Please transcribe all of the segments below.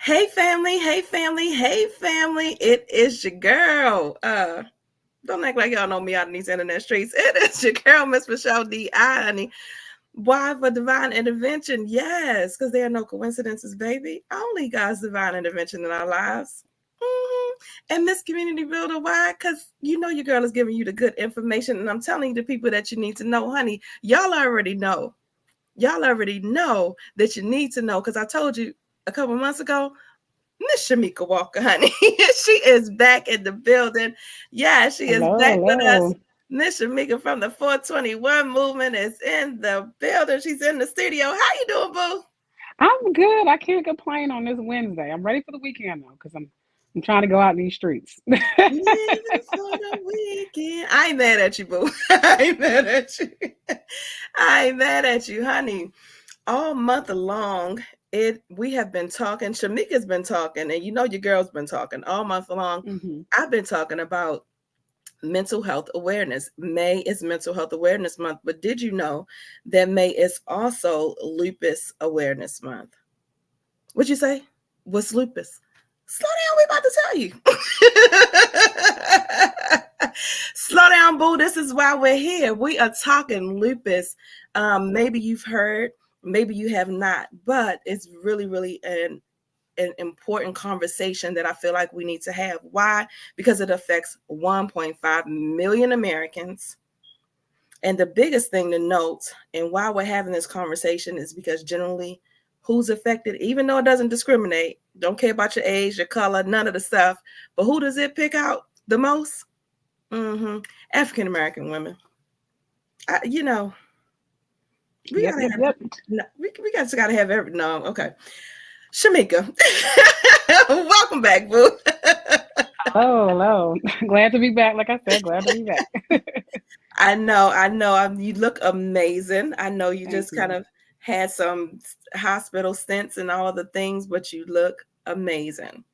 Hey family, hey family, hey family. It is your girl. Don't act like y'all know me out in these internet streets. It is your girl, Miss Michelle D.I., honey. Why for divine intervention? Yes, because there are no coincidences, baby. Only God's divine intervention in our lives. And Miss Community Builder, why? Because you know your girl is giving you the good information, and I'm telling you the people that you need to know, honey. Y'all already know. Y'all already know that you need to know because I told you a couple months ago, Miss Shameka Walker, honey. She is back in the building. Yeah, she is Hello, back with us. hello. Miss Shameka from the 421 movement is in the building. She's in the studio. How you doing, boo? I'm good. I can't complain on this Wednesday. I'm ready for the weekend though, because I'm trying to go out in these streets. Living for the weekend. I ain't mad at you, boo. I ain't mad at you. I ain't mad at you, honey. All month long, we have been talking. Shamika's been talking, and you know your girl's been talking all month long. hmm I've been talking about mental health awareness. May is Mental Health Awareness Month, but did you know that May is also Lupus Awareness Month? What'd you say? What's lupus? Slow down, we about to tell you. Slow down, boo. This is why we're here. We are talking lupus. Maybe you've heard, maybe you have not, but it's really, really an important conversation that I feel like we need to have. Why? Because it affects 1.5 million Americans. And the biggest thing to note and why we're having this conversation is because generally who's affected, even though it doesn't discriminate, don't care about your age, your color, none of the stuff, but who does it pick out the most? African American women. You know, we Yep, gotta yep, have, yep. no, we gotta have every, no, okay. Shameka, welcome back, boo. Hello, hello. Glad to be back. Like I said, glad to be back. I know. You look amazing. I know you Thank just kind you. of had some hospital stints and all of the things, but you look amazing.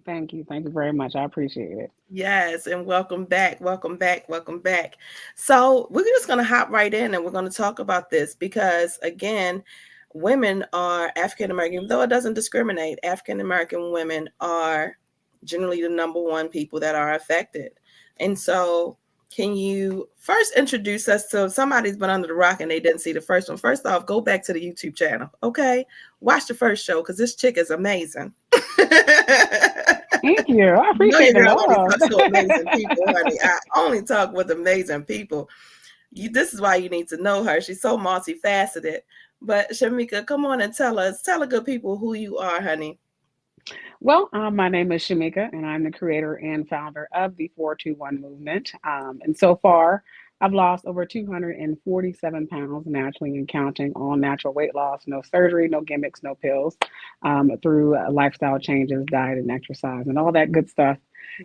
Thank you. Thank you very much. I appreciate it. Yes, and welcome back. Welcome back. Welcome back. So, we're just going to hop right in and we're going to talk about this because, again, women are African American, even though it doesn't discriminate, African American women are generally the number one people that are affected. And so, can you first introduce us to somebody's been under the rock and they didn't see the first one? First off, go back to the YouTube channel, okay? Watch the first show because this chick is amazing. Thank you. I You know appreciate your the girl only love. talks to amazing people, honey. I only talk with amazing people. This is why you need to know her. She's so multifaceted. But Shameka, come on and tell the good people who you are, honey. Well, my name is Shameka, and I'm the creator and founder of the 421 movement. And so far, I've lost over 247 pounds naturally and counting, all natural weight loss, no surgery, no gimmicks, no pills, through lifestyle changes, diet, and exercise, and all that good stuff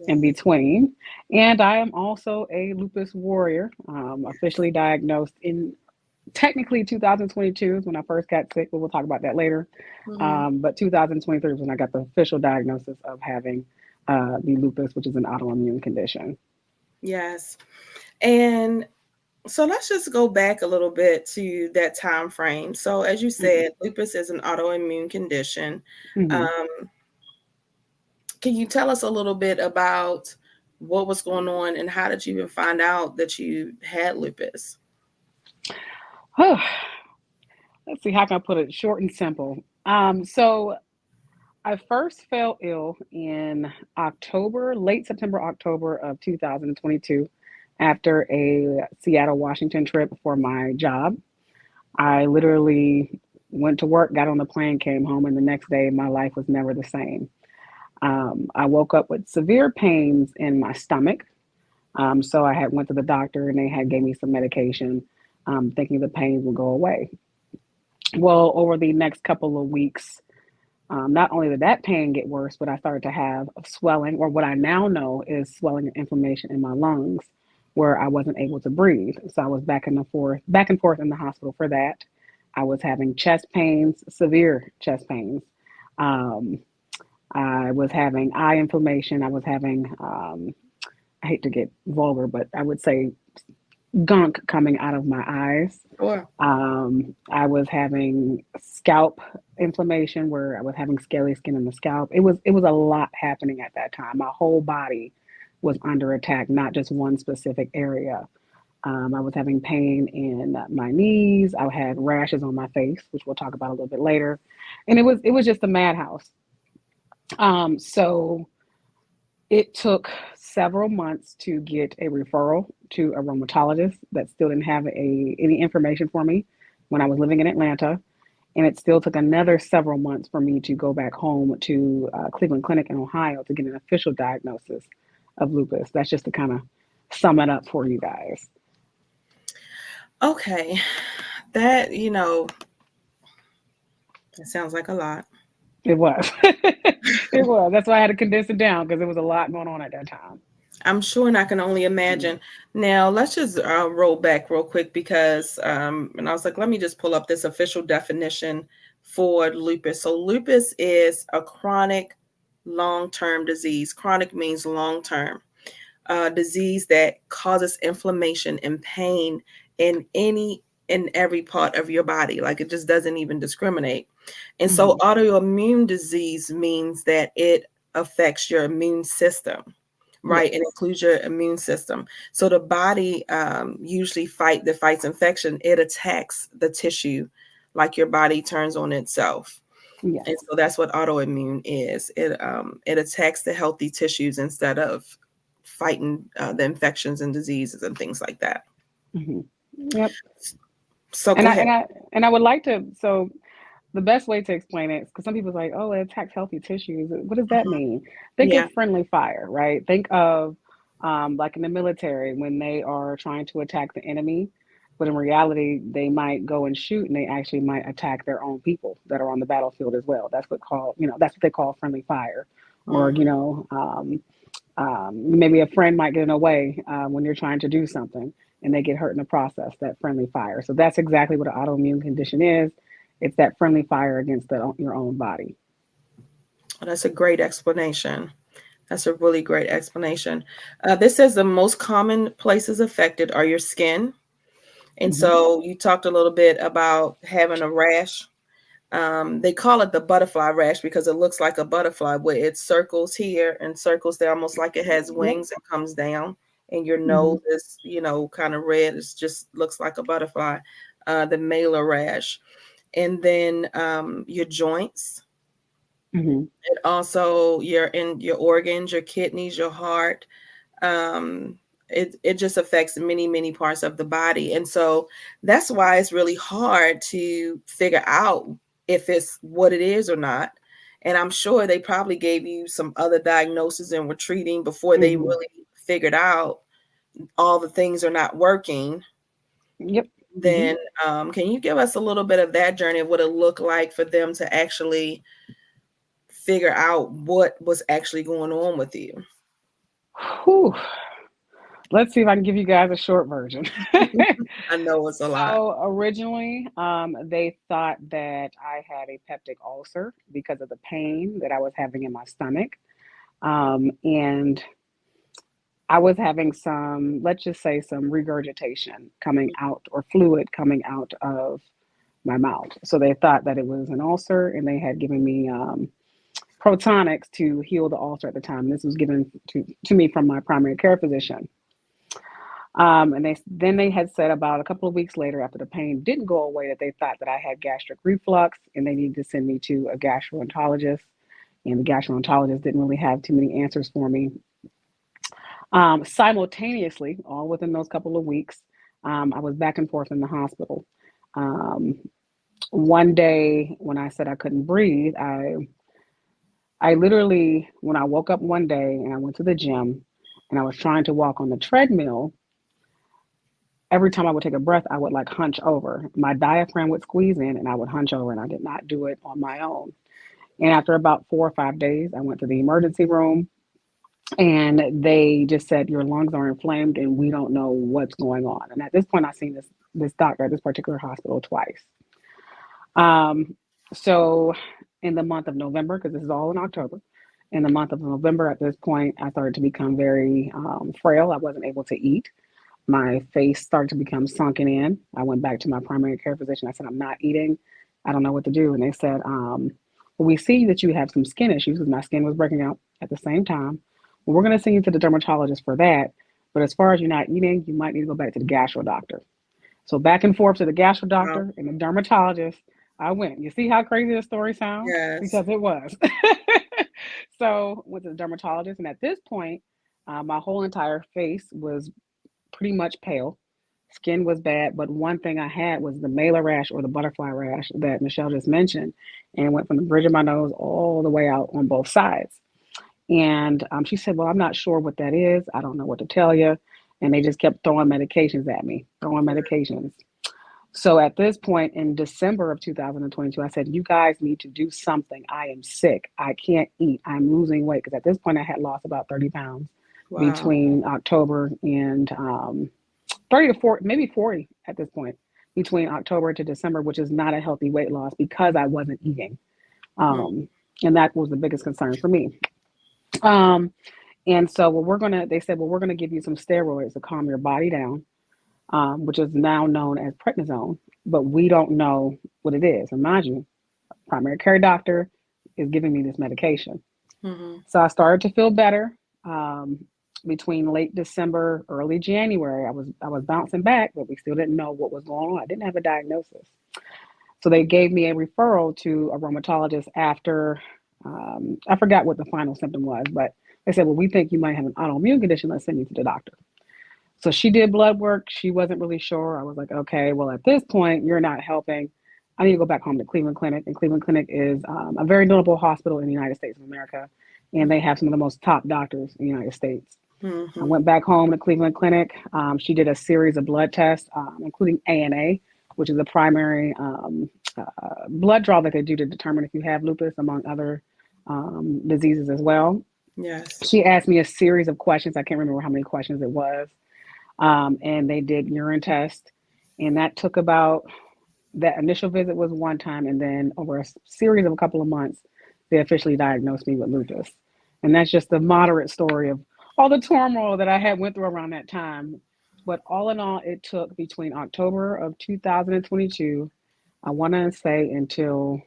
in Yes. between. And I am also a lupus warrior, officially diagnosed in technically 2022 is when I first got sick, but we'll talk about that later. Mhm. But 2023 is when I got the official diagnosis of having the lupus, which is an autoimmune condition. Yes. And so let's just go back a little bit to that time frame. So as you hmm said, lupus is an autoimmune condition. hmm Um, can you tell us a little bit about what was going on and how did you even find out that you had lupus? Let's see, how can I put it short and simple? So I first fell ill in October, late September, October of 2022, after a Seattle, Washington trip for my job. I literally went to work, got on the plane, came home, and the next day my life was never the same. I woke up with severe pains in my stomach. So I had went to the doctor and they had gave me some medication, thinking the pains would go away. Well, over the next couple of weeks, not only did that pain get worse, but I started to have swelling, or what I now know is swelling and inflammation in my lungs, where I wasn't able to breathe. So I was back and forth in the hospital for that. I was having chest pains, severe chest pains. Um, I was having eye inflammation. I was having, I hate to get vulgar, but I would say gunk coming out of my eyes. Sure. I was having scalp inflammation where I was having scaly skin in the scalp. It was a lot happening at that time. My whole body was under attack, not just one specific area. I was having pain in my knees. I had rashes on my face, which we'll talk about a little bit later, and it was just a madhouse. So it took several months to get a referral to a rheumatologist that still didn't have any information for me when I was living in Atlanta. And it still took another several months for me to go back home to Cleveland Clinic in Ohio to get an official diagnosis of lupus. That's just to kind of sum it up for you guys. Okay. That, it sounds like a lot. It was. It was. That's why I had to condense it down because there was a lot going on at that time. I'm sure, and I can only imagine. Now, let's just roll back real quick because, and I was like, let me just pull up this official definition for lupus. So lupus is a chronic long-term disease. Chronic means long-term. Disease that causes inflammation and pain in any and every part of your body. Like, it just doesn't even discriminate. And so autoimmune disease means that it affects your immune system, right? Yes. It includes your immune system. So the body usually fights infection. It attacks the tissue like your body turns on itself. Yes. And so that's what autoimmune is. It attacks the healthy tissues instead of fighting the infections and diseases and things like that. Yep. So And go I ahead. and I and I would like to. So the best way to explain it, because some people's like, oh, it attacks healthy tissues. What does that mean? Think Yeah. of friendly fire, right? Think of like in the military when they are trying to attack the enemy, but in reality, they might go and shoot, and they actually might attack their own people that are on the battlefield as well. That's what they call friendly fire, or Mhm. maybe a friend might get in the way when you're trying to do something and they get hurt in the process, that friendly fire. So that's exactly what an autoimmune condition is. It's that friendly fire against your own body. That's a great explanation. That's a really great explanation. This says the most common places affected are your skin. And Mm-hmm. so you talked a little bit about having a rash. They call it the butterfly rash because it looks like a butterfly where it circles here and circles there, almost like it has Yep. wings and comes down. And your Mm-hmm. nose is, kind of red. It just looks like a butterfly. The malar rash. And then your joints. Mm-hmm. And also your organs, your kidneys, your heart. Um, it just affects many parts of the body. And so that's why it's really hard to figure out if it's what it is or not. And I'm sure they probably gave you some other diagnosis and were treating before they Mm-hmm. really figured out all the things are not working. Yep. Mm-hmm. Then can you give us a little bit of that journey of what it looked like for them to actually figure out what was actually going on with you? Whew. Let's see if I can give you guys a short version. I know it's a lot. So originally, they thought that I had a peptic ulcer because of the pain that I was having in my stomach. And I was having some, let's just say, some regurgitation coming out or fluid coming out of my mouth. So they thought that it was an ulcer, and they had given me protonics to heal the ulcer at the time. This was given to me from my primary care physician. And they had said about a couple of weeks later, after the pain didn't go away, that they thought that I had gastric reflux, and they needed to send me to a gastroenterologist. And the gastroenterologist didn't really have too many answers for me. Simultaneously, all within those couple of weeks, I was back and forth in the hospital. Um, One day when I said I couldn't breathe, I literally, when I woke up one day and I went to the gym and I was trying to walk on the treadmill, every time I would take a breath, I would like hunch over. My diaphragm would squeeze in and I would hunch over, and I did not do it on my own. And after about 4 or 5 days, I went to the emergency room, and they just said, your lungs are inflamed and we don't know what's going on. And at this point, I've seen this doctor at this particular hospital twice. Um, so in the month of November, because this is all in October, in the month of November, at this point, I started to become very frail. I wasn't able to eat. My face started to become sunken in. I went back to my primary care physician. I said, I'm not eating. I don't know what to do. And they said, well, we see that you have some skin issues because my skin was breaking out at the same time. Well, we're going to send you to the dermatologist for that. But as far as you're not eating, you might need to go back to the gastro doctor. So back and forth to the gastro Wow. doctor and the dermatologist, I went. You see how crazy the story sounds? Yes. Because it was. So went to the dermatologist, and at this point, my whole entire face was pretty much pale. Skin was bad, but one thing I had was the mailer rash or the butterfly rash that Michelle just mentioned, and it went from the bridge of my nose all the way out on both sides. And she said, "Well, I'm not sure what that is. I don't know what to tell you." And they just kept throwing medications at me, throwing medications. So at this point in December of 2022, I said, "You guys need to do something. I am sick. I can't eat. I'm losing weight." Because at this point, I had lost about 30 pounds Wow. between October and 30 to 40, maybe 40 at this point, between October to December, which is not a healthy weight loss because I wasn't eating. Mm. Um, and that was the biggest concern for me. Um, and so what they said, well, we're going to give you some steroids to calm your body down, which is now known as prednisone, but we don't know what it is. And mind you, primary care doctor is giving me this medication. Hmm. So I started to feel better. Um, Between late December, early January, I was bouncing back, but we still didn't know what was going on. I didn't have a diagnosis. So they gave me a referral to a rheumatologist after I forgot what the final symptom was, but they said, well, we think you might have an autoimmune condition. Let's send you to the doctor. So she did blood work. She wasn't really sure. I was like, okay, well, at this point, you're not helping. I need to go back home to Cleveland Clinic. And Cleveland Clinic is a very notable hospital in the United States of America. And they have some of the most top doctors in the United States. I Hmm. went back home to Cleveland Clinic. She did a series of blood tests, including ANA, which is a primary blood draw that they do to determine if you have lupus, among other diseases as well. Yes. She asked me a series of questions. I can't remember how many questions it was. And they did urine test. And that took about, that initial visit was one time. And then over a series of a couple of months, they officially diagnosed me with lupus. And that's just the moderate story of all the turmoil that I had went through around that time. But all in all, it took between October of 2022, I want to say, until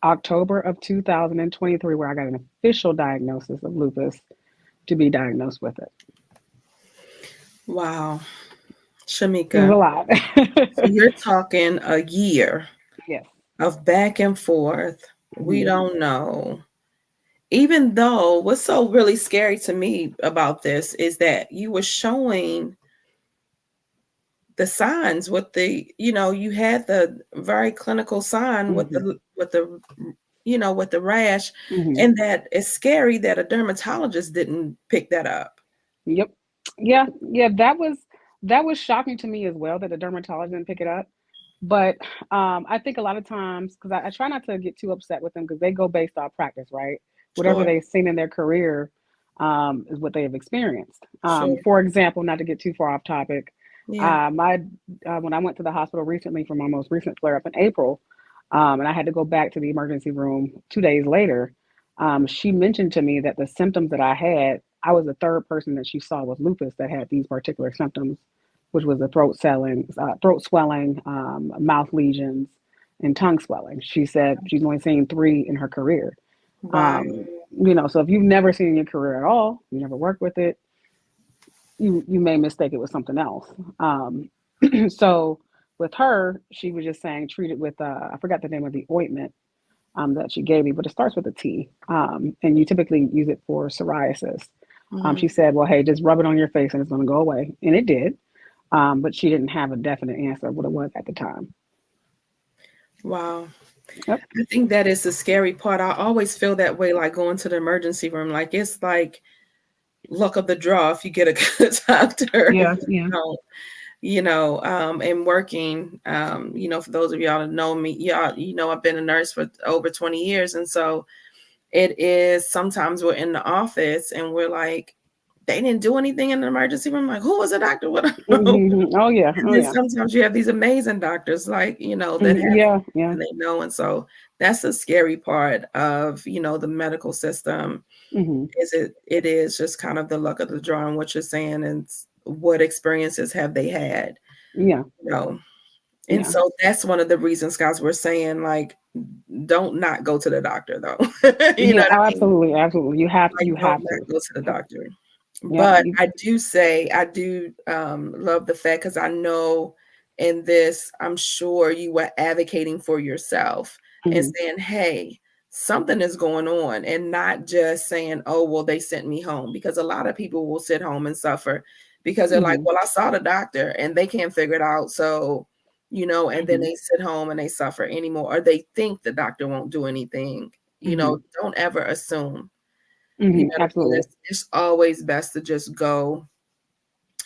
October of 2023, where I got an official diagnosis of lupus to be diagnosed with it. Wow. It was Shameka, a lot. so you're talking a year Yes. of back and forth. We Hmm. don't know. Even though what's so really scary to me about this is that you were showing the signs with you had the very clinical sign with Hmm. the rash, Hmm. and that it's scary that a dermatologist didn't pick that up. Yep. Yeah. Yeah. That was shocking to me as well that the dermatologist didn't pick it up. But I think a lot of times, because I try not to get too upset with them because they go based off practice, right? Whatever Sure. they've seen in their career is what they have experienced. Sure. For example, not to get too far off topic, Yeah. my when I went to the hospital recently for my most recent flare up in April, and I had to go back to the emergency room 2 days later, she mentioned to me that the symptoms that I had, I was the third person that she saw with lupus that had these particular symptoms, which was the throat swelling, mouth lesions, and tongue swelling. She said she's only seen three in her career. Wow. Um, so if you've never seen it in your career at all, you never worked with it, you may mistake it with something else. So with her, she was just saying treat it with I forgot the name of the ointment that she gave me, but it starts with a T, and you typically use it for psoriasis. Mhm. She said, "Well, hey, just rub it on your face and it's going to go away," and it did. But she didn't have a definite answer of what it was at the time. Wow. Yep. I think that is the scary part. I always feel that way, like going to the emergency room. Like it's like luck of the draw if you get a good doctor. If Yeah. you Yeah. don't, and working, for those of y'all that know me, y'all, I've been a nurse for over 20 years. And so it is sometimes we're in the office and we're like, they didn't do anything in the emergency room. Like, who was a doctor? What? Mm-hmm. Oh yeah. And Oh then yeah. sometimes you have these amazing doctors, like, that Mm-hmm. have Yeah. Yeah. and they know. And so that's the scary part of, the medical system Mm-hmm. is it is just kind of the luck of the draw and what you're saying. And what experiences have they had, Yeah. you know. And Yeah. so that's one of the reasons, guys, we're saying, like, don't not go to the doctor, though. You know Yeah. what Oh, I mean? absolutely. Absolutely. You have Like, you don't have not to. go to the Yep. doctor. Yep. But I do say, I do love the fact, because I know in this, I'm sure you were advocating for yourself and Mhm. saying, hey, something is going on, and not just saying, oh, well, they sent me home, because a lot of people will sit home and suffer because they're like, Mhm. well, I saw the doctor and they can't figure it out. So, you know, and then Mhm. they sit home and they suffer anymore, or they think the doctor won't do anything. You know, Mhm. don't ever assume. You Mhm. know what I mean? Absolutely. It's always best to just go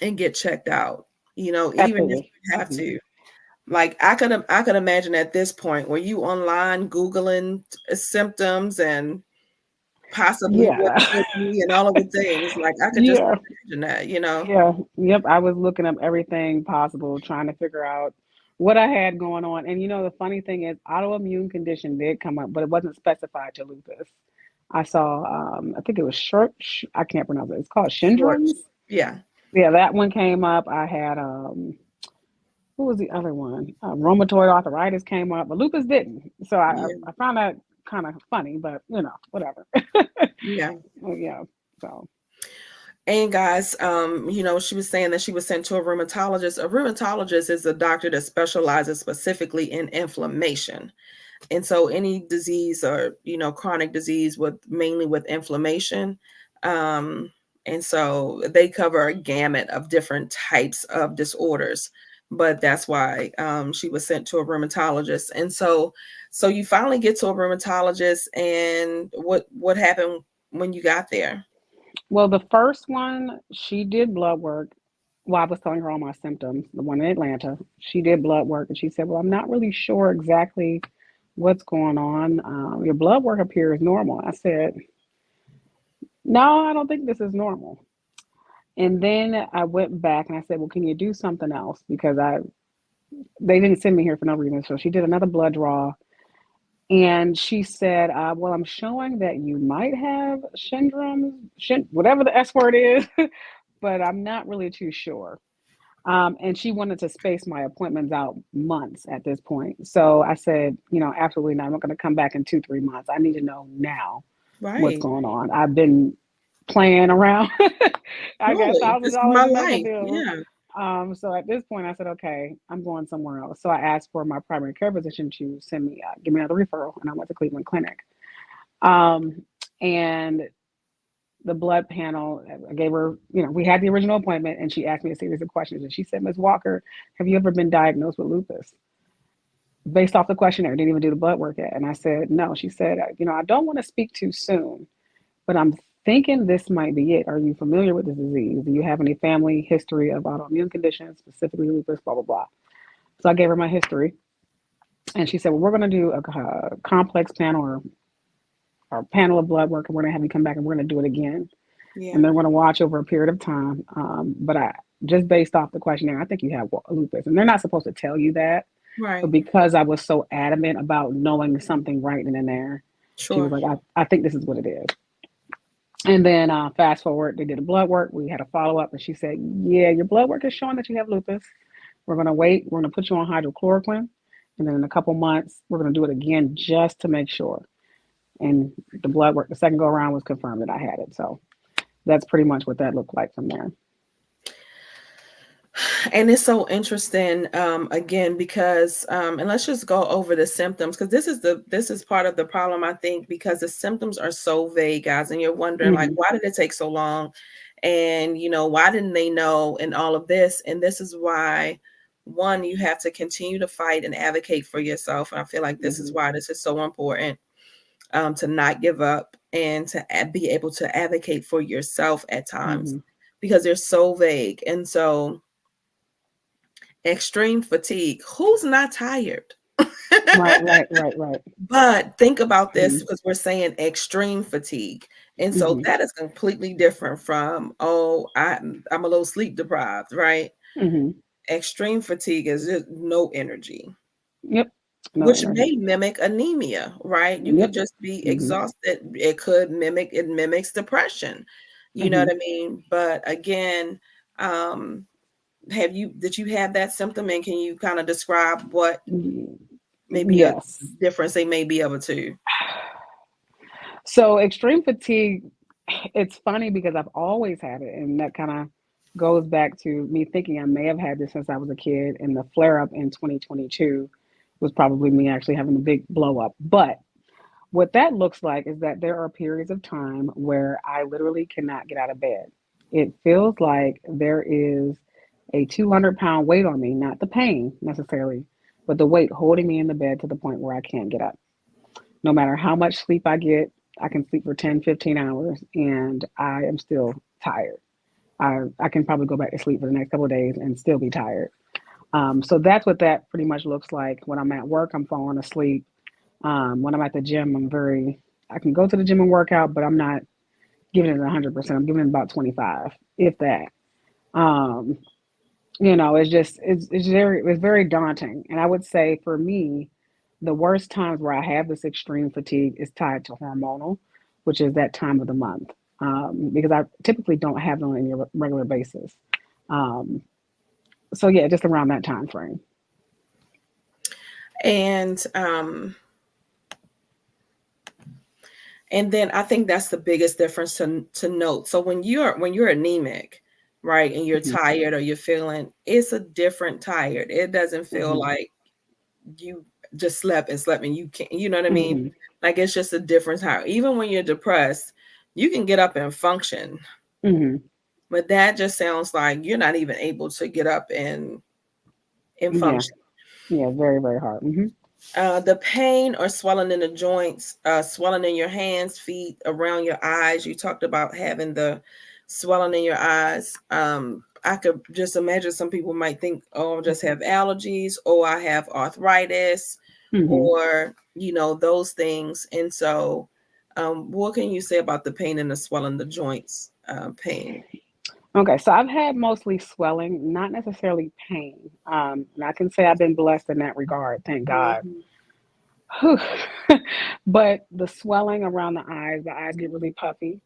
and get checked out. You know, even if Absolutely. you have Mhm. to. Like, I could imagine at this point, were you online Googling symptoms and possibly what Yeah. could be and all of the things. Like, I could just Yeah. imagine that, you know? Yeah. Yep. I was looking up everything possible, trying to figure out what I had going on. And the funny thing is, autoimmune condition did come up, but it wasn't specified to lupus. I saw, I think it was short. I can't pronounce it. It's called Short. Shindrans. Yeah. Yeah, that one came up. I had, who was the other one? Rheumatoid arthritis came up, but lupus didn't. So Yeah. I found that kind of funny, but whatever. Yeah. Yeah. So. And guys, you know, she was saying that she was sent to a rheumatologist. A rheumatologist is a doctor that specializes specifically in inflammation. And so any disease, or, you know, chronic disease with mainly with inflammation. Um, and so they cover a gamut of different types of disorders. But that's why she was sent to a rheumatologist. And so you finally get to a rheumatologist, and what happened when you got there? Well, the first one, she did blood work. Well, I was telling her all my symptoms, the one in Atlanta. She did blood work and she said, well, I'm not really sure exactly what's going on. Your blood work appears normal. I said, no, I don't think this is normal. And then I went back and I said, well, can you do something else? Because they didn't send me here for no reason. So she did another blood draw. And she said, well, I'm showing that you might have syndrome, whatever the S word is, but I'm not really too sure. And she wanted to space my appointments out months at this point. So I said, absolutely not. I'm not going to come back in 2, 3 months. I need to know now what's Right. going on. I've been playing around. I got Truly, thousand this is dollars my in medical life. bills. Yeah. So at this point, I said, okay, I'm going somewhere else. So I asked for my primary care physician to send me, give me another referral, and I went to Cleveland Clinic. Um, and the blood panel, I gave her, we had the original appointment, and she asked me a series of questions. And she said, Ms. Walker, have you ever been diagnosed with lupus? Based off the questionnaire, didn't even do the blood work yet. And I said, no. She said, I don't want to speak too soon, but I'm thinking this might be it. Are you familiar with this disease? Do you have any family history of autoimmune conditions, specifically lupus, blah, blah, blah. So I gave her my history. And she said, well, we're going to do a complex panel or panel of blood work, and we're going to have you come back and we're going to do it again. And Yeah. they're going to watch over a period of time. But I just based off the questionnaire, I think you have lupus. And they're not supposed to tell you that. But Right. because I was so adamant about knowing something right then and there, she was Sure. like, I think this is what it is. And then fast forward, they did a blood work. We had a follow up, and she said, yeah, your blood work is showing that you have lupus. We're going to wait. We're going to put you on hydrochloroquine. And then in a couple months, we're going to do it again just to make sure. And the blood work, the second go around, was confirmed that I had it. So that's pretty much what that looked like from there. And it's so interesting, again, because and let's just go over the symptoms, because this is part of the problem, I think, because the symptoms are so vague, guys, and you're wondering, like, Mm-hmm. why did it take so long, and why didn't they know, and all of this. And this is why, one, you have to continue to fight and advocate for yourself, and I feel like this is Mm-hmm. why this is so important, to not give up and to be able to advocate for yourself at times, Mm-hmm. because they're so vague. And so, extreme fatigue. Who's not tired? Right, right, right, right. But think about this, Mm-hmm. because we're saying extreme fatigue. And so Mm-hmm. that is completely different from, oh, I'm a little sleep deprived, right? Mm-hmm. Extreme fatigue is just no energy, Yep. No which energy. may mimic anemia, right? You could Yep. just be Mm-hmm. exhausted. It mimics depression. You know Mm-hmm. what I mean? But again, Did you have that symptom, and can you kind of describe what maybe a Yes. difference they may be able to? So extreme fatigue, it's funny because I've always had it, and that kind of goes back to me thinking I may have had this since I was a kid, and the flare up in 2022 was probably me actually having a big blow up. But what that looks like is that there are periods of time where I literally cannot get out of bed. It feels like there is a 200-pound weight on me, not the pain necessarily, but the weight holding me in the bed to the point where I can't get up. No matter how much sleep I get, I can sleep for 10, 15 hours and I am still tired. I can probably go back to sleep for the next couple of days and still be tired. So that's what that pretty much looks like. When I'm at work, I'm falling asleep. When I'm at the gym, I can go to the gym and work out, but I'm not giving it 100%. I'm giving it about 25, if that. Um, it's very daunting. And I would say for me, the worst times where I have this extreme fatigue is tied to hormonal, which is that time of the month, because I typically don't have it on any regular basis. Um, so yeah, just around that time frame. And and then I think that's the biggest difference to note. So when you're anemic, right, and you're Mm-hmm. tired or you're feeling, it's a different tired. It doesn't feel Mm-hmm. like you just slept and you can't, you know what I mean? Mm-hmm. Like it's just a different tired. Even when you're depressed, you can get up and function. Mm-hmm. But that just sounds like you're not even able to get up and Yeah. function. Yeah. Very, very hard. Mm-hmm. The pain or swelling in the joints, swelling in your hands, feet, around your eyes. You talked about having the swelling in your eyes. I could just imagine some people might think, oh, I just have allergies, or I have arthritis, Mm-hmm. or, those things. And so, what can you say about the pain and the swelling, the joints pain? Okay, so I've had mostly swelling, not necessarily pain. And I can say I've been blessed in that regard, thank God. Mhm. Whew. But the swelling around the eyes get really puffy.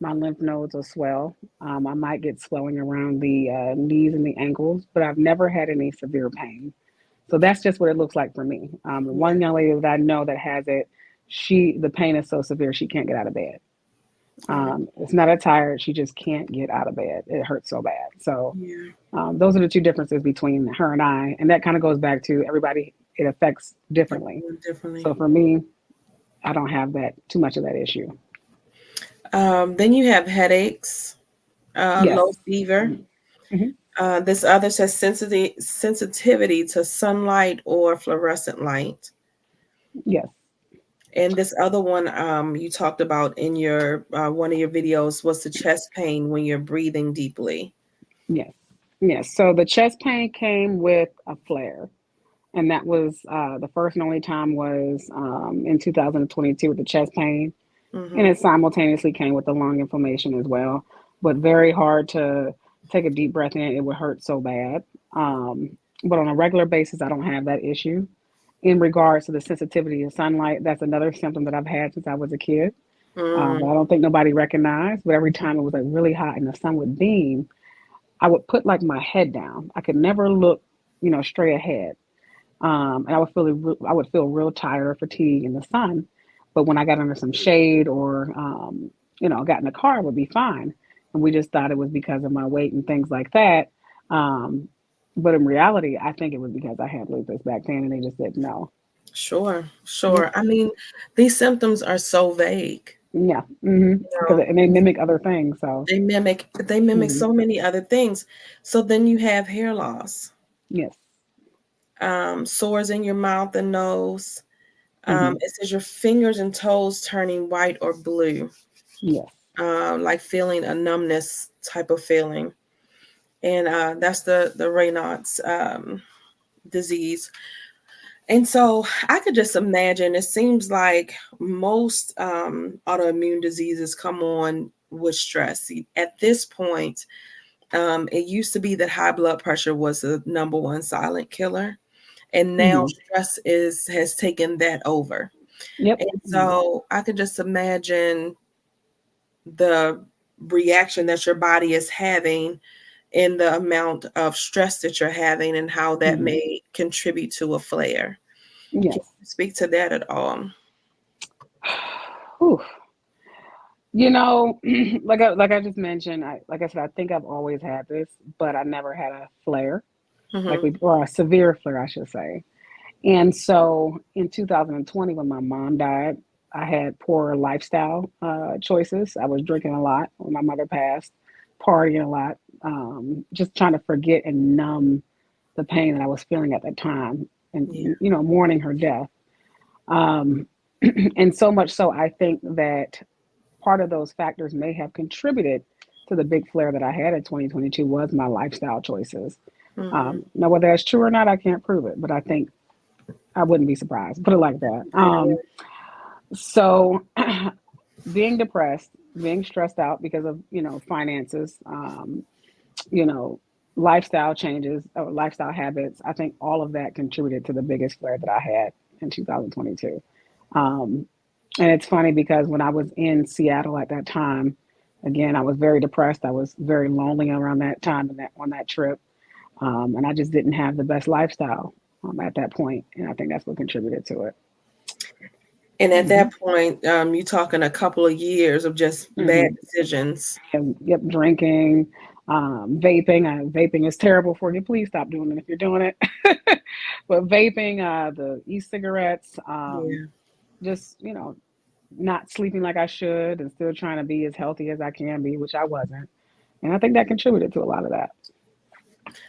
My lymph nodes will swell. I might get swelling around the knees and the ankles, but I've never had any severe pain. So that's just what it looks like for me. Yeah. One young lady that I know that has it, the pain is so severe she can't get out of bed. Oh, It's not a tired, she just can't get out of bed. It hurts so bad. So yeah. those are the two differences between her and I. And that kind of goes back to everybody, it affects differently. Differently. So for me, I don't have that too much of that issue. Then you have headaches, low Yes. fever. Hmm. This other says sensitivity to sunlight or fluorescent light. Yes. And this other one you talked about in your one of your videos was the chest pain when you're breathing deeply. Yes. Yes. So the chest pain came with a flare. And that was the first and only time was in 2022 with the chest pain. And Mm-hmm. it simultaneously came with the lung inflammation as well. But very hard to take a deep breath in. It would hurt so bad. But on a regular basis, I don't have that issue. In regards to the sensitivity to sunlight, that's another symptom that I've had since I was a kid. But I don't think nobody recognized. But every time it was like really hot and the sun would beam, I would put like my head down. I could never look, straight ahead. And I would feel real tired or fatigued in the sun. But when I got under some shade or got in the car, it would be fine. And we just thought it was because of my weight and things like that. Um, but in reality, I think it was because I had lupus back then, and they just said no. Sure, Yeah, sure. I mean, these symptoms are so vague. yeah, mm-hmm. You Because know, and they mimic other things. So they mimic mm-hmm. so many other things. So then you have hair loss, Yes, sores in your mouth and nose. mm-hmm. It says your fingers and toes turning white or blue, Yes, like feeling a numbness type of feeling. And that's the Raynaud's disease. And so I could just imagine, it seems like most autoimmune diseases come on with stress. See, at this point, it used to be that high blood pressure was the number one silent killer. And now mm-hmm. stress has taken that over. Yep, And mm-hmm. so I could just imagine the reaction that your body is having in the amount of stress that you're having and how that Mhm. may contribute to a flare. Can Yes. you speak to that at all? Whew. You know, like I just mentioned, like I said, I think I've always had this, but I never had a flare, Mm-hmm. or a severe flare, I should say. And so in 2020, when my mom died, I had poor lifestyle choices. I was drinking a lot when my mother passed, partying a lot, just trying to forget and numb the pain that I was feeling at the time, and Yeah. mourning her death. Um, and so much so, I think that part of those factors may have contributed to the big flare that I had in 2022 was my lifestyle choices. Mm-hmm. Now, whether that's true or not, I can't prove it, but I think I wouldn't be surprised. Put it like that. I agree. So, being depressed, being stressed out because of finances, you know, lifestyle changes or lifestyle habits. I think all of that contributed to the biggest flare that I had in 2022. Um, and it's funny because when I was in Seattle at that time, again, I was very depressed. I was very lonely around that time and on that trip, and I just didn't have the best lifestyle at that point, and I think that's what contributed to it. And at Hmm. that point, you're talking a couple of years of just bad Hmm. decisions. And yep, drinking, vaping. Vaping is terrible for you. Please stop doing it if you're doing it. But vaping, the e-cigarettes, Yeah. just not sleeping like I should, and still trying to be as healthy as I can be, which I wasn't. And I think that contributed to a lot of that.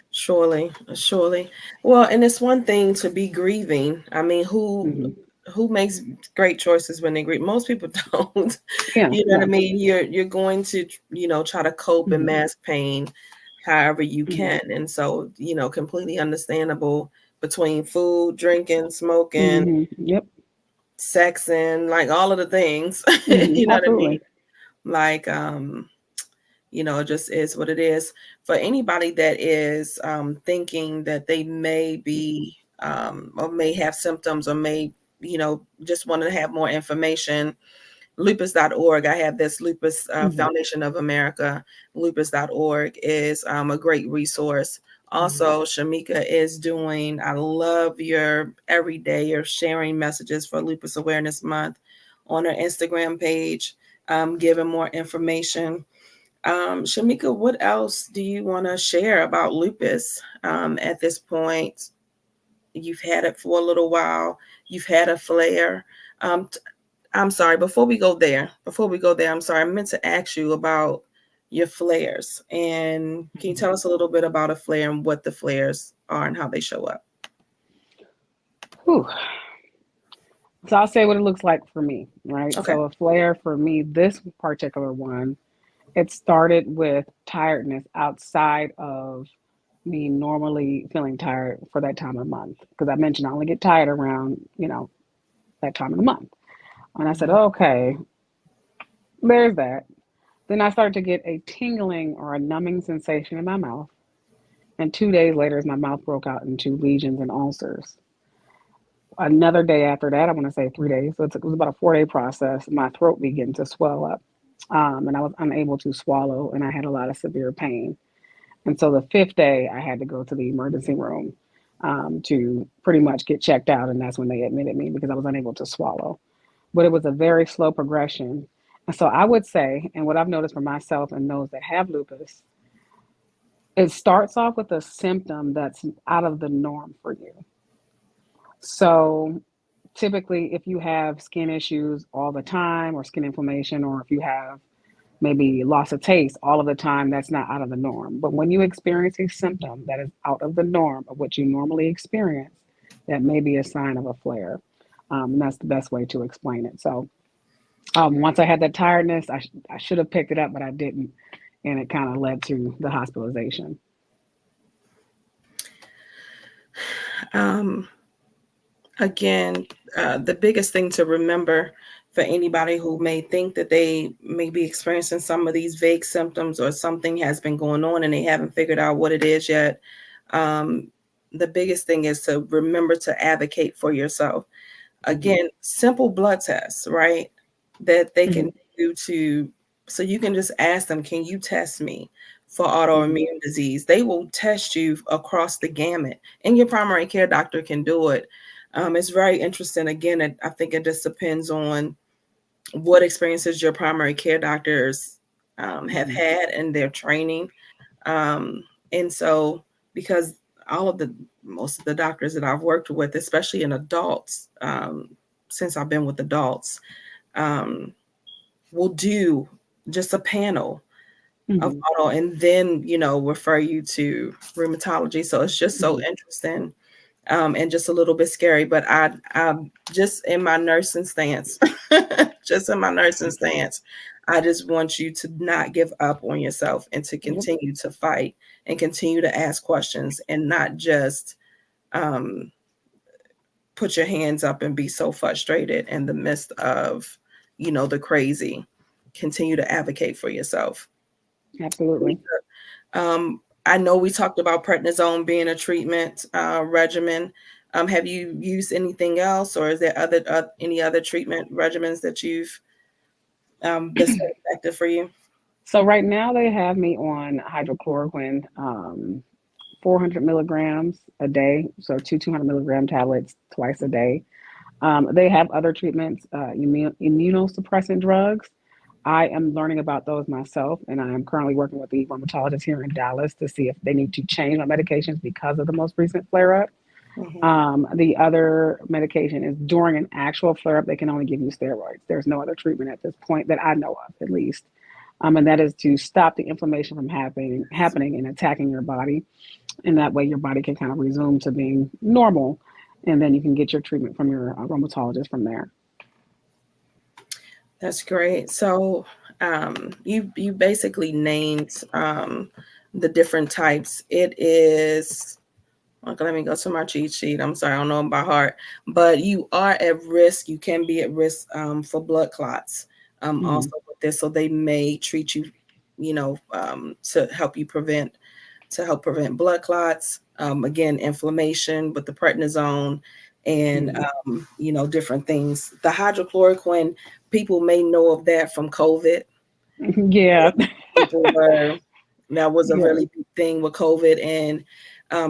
Surely, surely. Well, and it's one thing to be grieving. I mean, who Hmm. who makes great choices when they grieve? Most people don't. Yeah, You know what I no. mean? You're going to, try to cope and Hmm. mask pain however you Hmm. can. And so, completely understandable between food, drinking, smoking, Hmm. Yep. sexing, like all of the things. Hmm. You know what I mean? Absolutely. Like it just is what it is. For anybody that is thinking that they may be or may have symptoms or may, just want to have more information, lupus.org. I have this Lupus Hmm. Foundation of America. Lupus.org is a great resource. Hmm. Also, Shameka is doing, I love your every day, you're sharing messages for Lupus Awareness Month on her Instagram page, giving more information. Shameka, what else do you want to share about lupus at this point? You've had it for a little while. You've had a flare. I'm sorry, before we go there, I'm sorry, I meant to ask you about your flares. And can you tell us a little bit about a flare and what the flares are and how they show up? Whew. So I'll say what it looks like for me, right? Okay. So a flare for me, this particular one, it started with tiredness outside of me normally feeling tired for that time of the month. Because I mentioned I only get tired around, that time of the month. And I said, Mhm. okay, there's that. Then I started to get a tingling or a numbing sensation in my mouth. And 2 days later, my mouth broke out into lesions and ulcers. Another day after that, I want to say 3 days. So it was about a 4-day process. My throat began to swell up, and I was unable to swallow, and I had a lot of severe pain. And so the fifth day, I had to go to the emergency room to pretty much get checked out, and that's when they admitted me because I was unable to swallow. But it was a very slow progression. And so I would say, and what I've noticed for myself and those that have lupus, it starts off with a symptom that's out of the norm for you. So typically, if you have skin issues all the time, or skin inflammation, or if you have maybe loss of taste all of the time, that's not out of the norm. But when you experience a symptom that is out of the norm of what you normally experience, that may be a sign of a flare. And that's the best way to explain it. So once I had that tiredness, I should have picked it up, but I didn't. And it kind of led to the hospitalization. Um, Again, the biggest thing to remember for anybody who may think that they may be experiencing some of these vague symptoms or something has been going on and they haven't figured out what it is yet, um, the biggest thing is to remember to advocate for yourself. Hmm. Again, simple blood tests, right? That they Hmm. can do so you can just ask them, can you test me for autoimmune disease. They will test you across the gamut, and your primary care doctor can do it. It's very interesting. Again, I think it just depends on what experiences your primary care doctors have had in their training. And so, because most of the doctors that I've worked with, especially in adults, since I've been with adults, will do just a panel of auto and then, refer you to rheumatology. So it's just so interesting. And just a little bit scary, but I'm just in my nursing stance, I just want you to not give up on yourself and to continue to fight and continue to ask questions and not just put your hands up and be so frustrated in the midst of, the crazy. Continue to advocate for yourself. Absolutely. I know we talked about prednisone being a treatment regimen. Have you used anything else, or is there any other treatment regimens that you've that's effective for you? So right now they have me on hydrochloroquine, 400 milligrams a day, so 200 milligram tablets twice a day. They have other treatments, immunosuppressant drugs. I am learning about those myself, and I am currently working with the rheumatologist here in Dallas to see if they need to change my medications because of the most recent flare up. The other medication is during an actual flare up, they can only give you steroids. There's no other treatment at this point that I know of, at least. And that is to stop the inflammation from happening and attacking your body. And that way your body can kind of resume to being normal. And then you can get your treatment from your rheumatologist from there. That's great. So you basically named the different types. It is, okay, let me go to my cheat sheet. I'm sorry, I don't know them by heart, but you are at risk. You can be at risk for blood clots also with this. So they may treat you, to help prevent blood clots. Again, inflammation with the prednisone and, different things. The hydrochloroquine, people may know of that from COVID. Yeah. That was a really big thing with COVID. And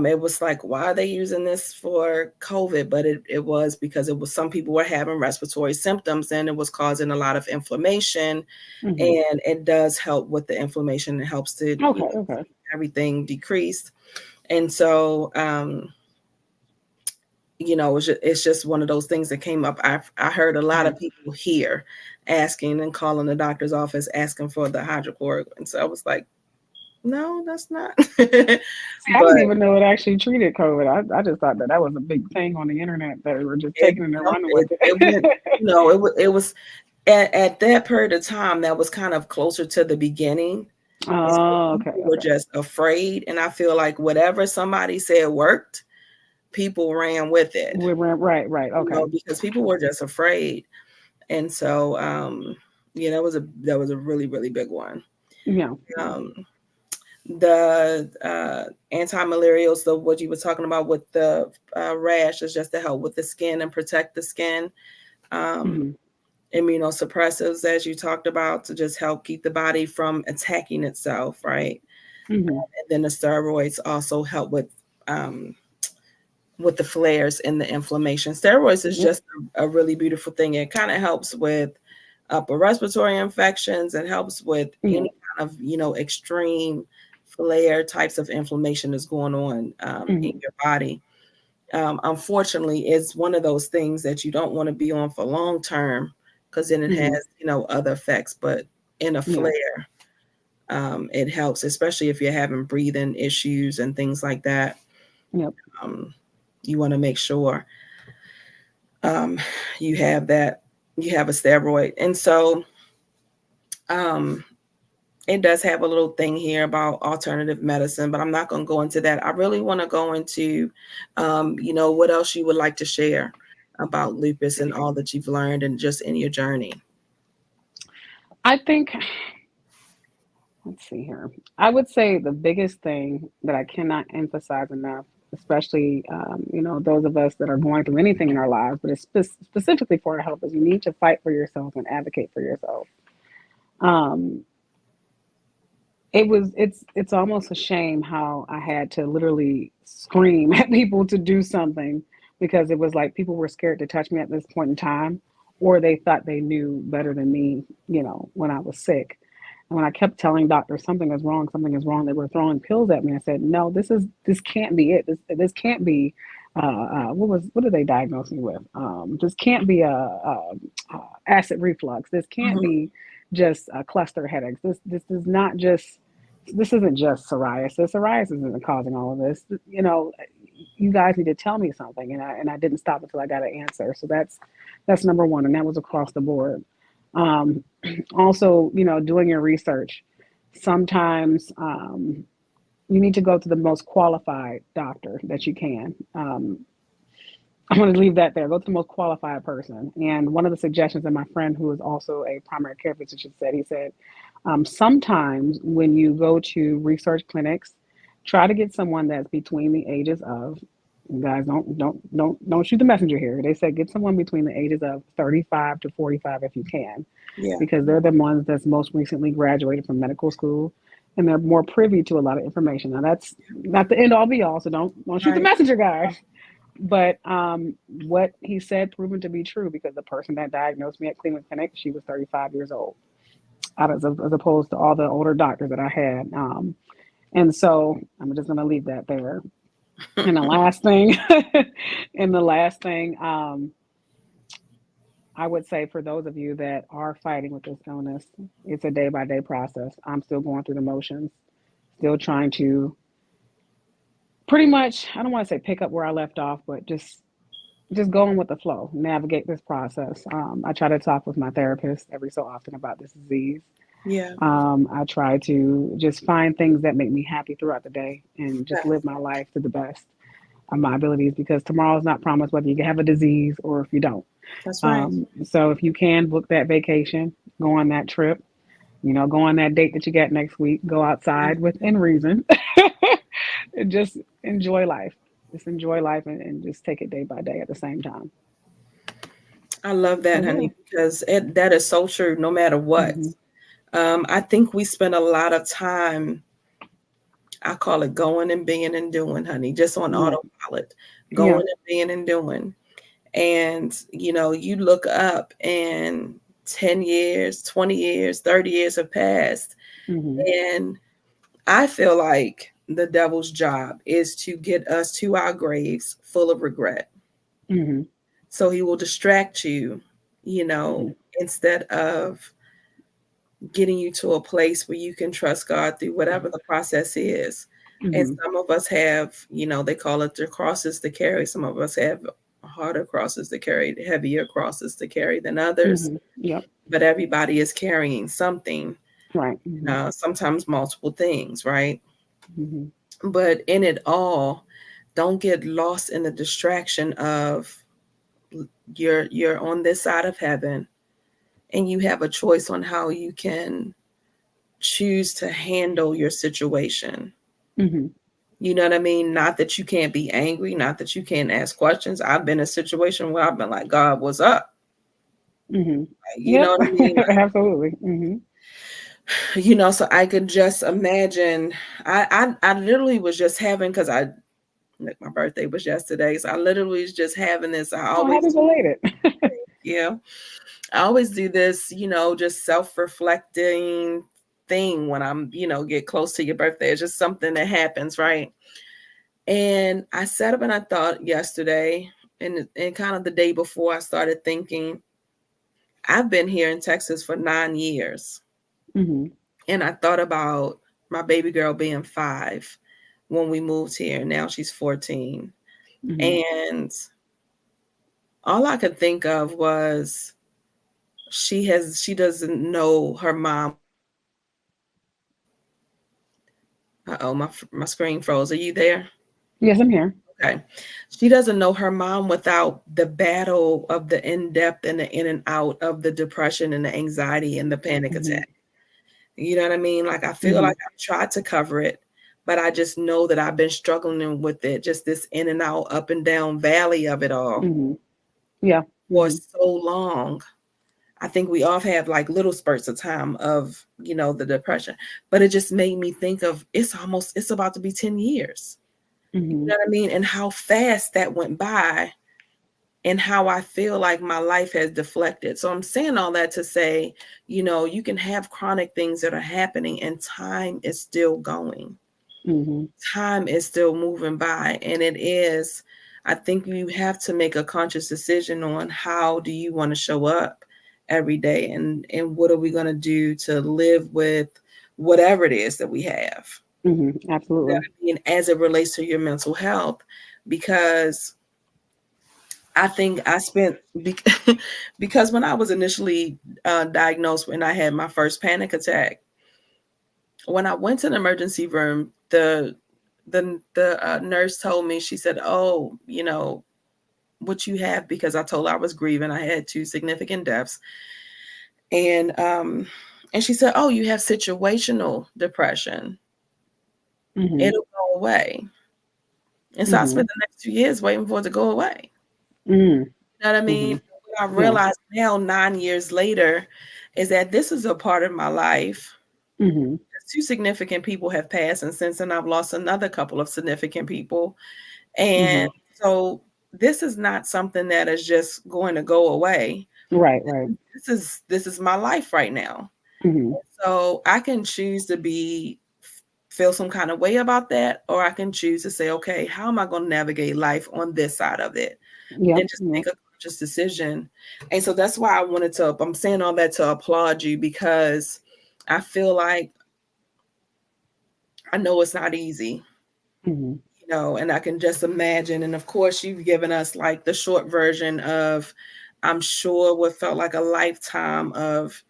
it was like, why are they using this for COVID? But it was because some people were having respiratory symptoms and it was causing a lot of inflammation. And it does help with the inflammation. It helps to keep everything decreased. And so, it's just one of those things that came up. I heard a lot of people here asking and calling the doctor's office asking for the hydrochloroquine. So I was like, no, that's not. I didn't even know it actually treated COVID. I just thought that was a big thing on the internet that we were just taking it and running with it. It was at that period of time that was kind of closer to the beginning. Oh, okay. People were just afraid, and I feel like whatever somebody said worked, people ran with it. Right. Okay. Because people were just afraid, and so that was a really, really big one. Yeah. The anti-malarials, so what you were talking about with the rash, is just to help with the skin and protect the skin. Immunosuppressives, as you talked about, to just help keep the body from attacking itself, right? And then the steroids also help with the flares and the inflammation. Steroids is just a really beautiful thing. It kind of helps with upper respiratory infections. It helps with any kind of, extreme flare types of inflammation that's going on in your body. Unfortunately, it's one of those things that you don't want to be on for long term, because then it has, other effects. But in a flare, it helps, especially if you're having breathing issues and things like that. You want to make sure you have a steroid. And so it does have a little thing here about alternative medicine, but I'm not going to go into that. I really want to go into, what else you would like to share about lupus and all that you've learned and just in your journey. I think, let's see here. I would say the biggest thing that I cannot emphasize enough, especially, those of us that are going through anything in our lives, but it's specifically for our health, is you need to fight for yourself and advocate for yourself. It's almost a shame how I had to literally scream at people to do something, because it was like people were scared to touch me at this point in time, or they thought they knew better than me, when I was sick. And when I kept telling doctors something is wrong, they were throwing pills at me. I said, no, this can't be it. This can't be. What did they diagnose me with? This can't be acid reflux. This can't Mhm. be just cluster headaches. This is not just. This isn't just psoriasis. Psoriasis isn't causing all of this. You guys need to tell me something, and I didn't stop until I got an answer. So that's number one, and that was across the board. Um, Also, doing your research. Sometimes you need to go to the most qualified doctor that you can. I'm going to leave that there. Go to the most qualified person. And one of the suggestions that my friend, who is also a primary care physician, said, he said, sometimes when you go to research clinics, try to get someone that's between the ages of, guys, don't shoot the messenger here. They said get someone between the ages of 35 to 45 if you can, Yeah. because they're the ones that's most recently graduated from medical school, and they're more privy to a lot of information. Now that's not the end all be all, so don't shoot the Right. messenger, guys. But what he said proven to be true, because the person that diagnosed me at Cleveland Clinic, she was 35 years old, as opposed to all the older doctors that I had. And so I'm just going to leave that there. And the last thing, and the last thing, I would say for those of you that are fighting with this illness, it's a day by day process. I'm still going through the motions, still trying to pretty much, I don't want to say pick up where I left off, but just going with the flow, navigate this process. I try to talk with my therapist every so often about this disease. Yeah. I try to just find things that make me happy throughout the day and just Yes. live my life to the best of my abilities, because tomorrow is not promised whether you have a disease or if you don't. That's right. So if you can book that vacation, go on that trip, go on that date that you got next week, go outside within reason, and just enjoy life. Just enjoy life, and just take it day by day at the same time. I love So that, yeah. honey, because that is so true no matter what. Hmm. I think we spend a lot of time, I call it going and being and doing, honey, just on Yeah. autopilot, Yeah. going and being and doing. And, you look up and 10 years, 20 years, 30 years have passed. Hmm. And I feel like the devil's job is to get us to our graves full of regret. Hmm. So he will distract you, Hmm. instead of getting you to a place where you can trust God through whatever the process is. And Hmm. some of us have, they call it the crosses to carry. Some of us have harder crosses to carry, heavier crosses to carry than others. Hmm. Yep. But everybody is carrying something, Right. Hmm. sometimes multiple things, right? Hmm. But in it all, don't get lost in the distraction of you're on this side of heaven and you have a choice on how you can choose to handle your situation. Hmm. You know what I mean? Not that you can't be angry, not that you can't ask questions. I've been in a situation where I've been like, God, what's up? Hmm. You know Yep. what I mean? Absolutely. Hmm. So I could just imagine. I literally was just having, because like, my birthday was yesterday, so I literally was just having this. I Oh, always happy belated. yeah, I always do this, just self-reflecting thing when I'm, get close to your birthday. It's just something that happens, right? And I sat up and I thought yesterday, and kind of the day before, I started thinking, I've been here in Texas for 9 years. Hmm. And I thought about my baby girl being 5 when we moved here. Now she's 14. Hmm. And all I could think of was she doesn't know her mom. Uh-oh, my screen froze. Are you there? Yes, I'm here. Okay. She doesn't know her mom without the battle of the in-depth and the in and out of the depression and the anxiety and the panic Hmm. attack. You know what I mean? Like, I feel Hmm. like I've tried to cover it, but I just know that I've been struggling with it, just this in and out, up and down valley of it all Hmm. Yeah. for Hmm. so long. I think we all have like little spurts of time of, the depression, but it just made me think of it's about to be 10 years. You Mm-hmm. know what I mean? And how fast that went by and how I feel like my life has deflected. So I'm saying all that to say, you can have chronic things that are happening and time is still going. Mm-hmm. Time is still moving by. And I think you have to make a conscious decision on how do you want to show up every day, and what are we going to do to live with whatever it is that we have. Mm-hmm. You know Absolutely. what I mean? As it relates to your mental health, because I think because when I was initially diagnosed, when I had my first panic attack, when I went to the emergency room, the nurse told me, she said, "Oh, what you have," because I told her I was grieving. I had two significant deaths, and she said, "Oh, you have situational depression. Mm-hmm. It'll go away." And so I Mm-hmm. spent the next 2 years waiting for it to go away. Mm-hmm. You know what I Mm-hmm. mean? What I Yeah. realize now, 9 years later, is that this is a part of my life. Mm-hmm. Two significant people have passed, and since then, I've lost another couple of significant people. And Mm-hmm. so this is not something that is just going to go away. Right. Right. This is my life right now. Mm-hmm. So I can choose to feel some kind of way about that, or I can choose to say, okay, how am I going to navigate life on this side of it? Yep. And just Yep. make a conscious decision. And so that's why I'm saying all that to applaud you, because I feel like I know it's not easy, Mm-hmm. and I can just imagine. And of course, you've given us like the short version of, I'm sure, what felt like a lifetime of,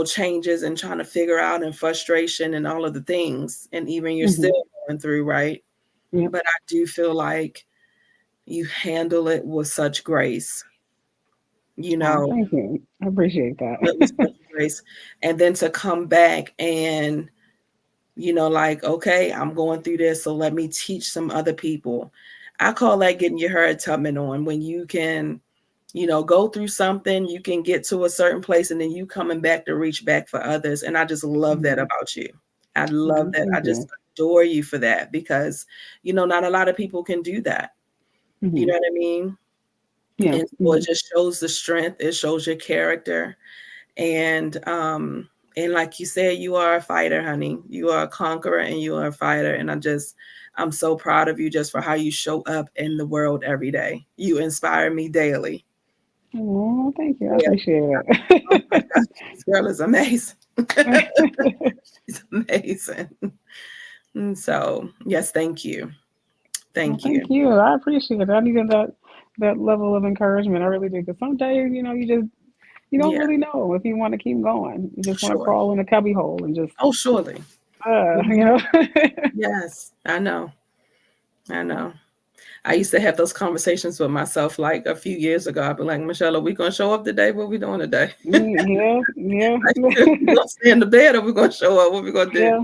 changes and trying to figure out, and frustration and all of the things. And even you're Mm-hmm. still going through, right? Yep. But I do feel like you handle it with such grace, you Oh, know, thank you. I appreciate that. with such grace. And then to come back and, like, okay, I'm going through this, so let me teach some other people. I call that getting your hair tubman on, when you can, go through something, you can get to a certain place, and then you coming back to reach back for others. And I just love that Mm-hmm. about you. I love Oh, that. I thank just you. adore you for that, because, not a lot of people can do that. You Mm-hmm. know what I mean? Yeah. And so Mm-hmm. it just shows the strength, it shows your character. And like you said, you are a fighter, honey. You are a conqueror and you are a fighter. And I'm so proud of you just for how you show up in the world every day. You inspire me daily. Oh, thank you. I Yeah. appreciate Oh my it. gosh, this girl is amazing. She's amazing. And so, yes, thank you. Well, Thank you. thank you. I appreciate it. I needed that level of encouragement. I really do. Because some days, you don't Yeah, really know if you want to keep going. You just want to sure. crawl in a cubby hole and just, Oh, surely. uh, Mhm. you know. Yes, I know. I know. I used to have those conversations with myself like a few years ago. I'd be like, Michelle, are we going to show up today? What are we doing today? Yeah, yeah, Like, we going to stay in the bed, or we going to show up? What we going to do? yeah,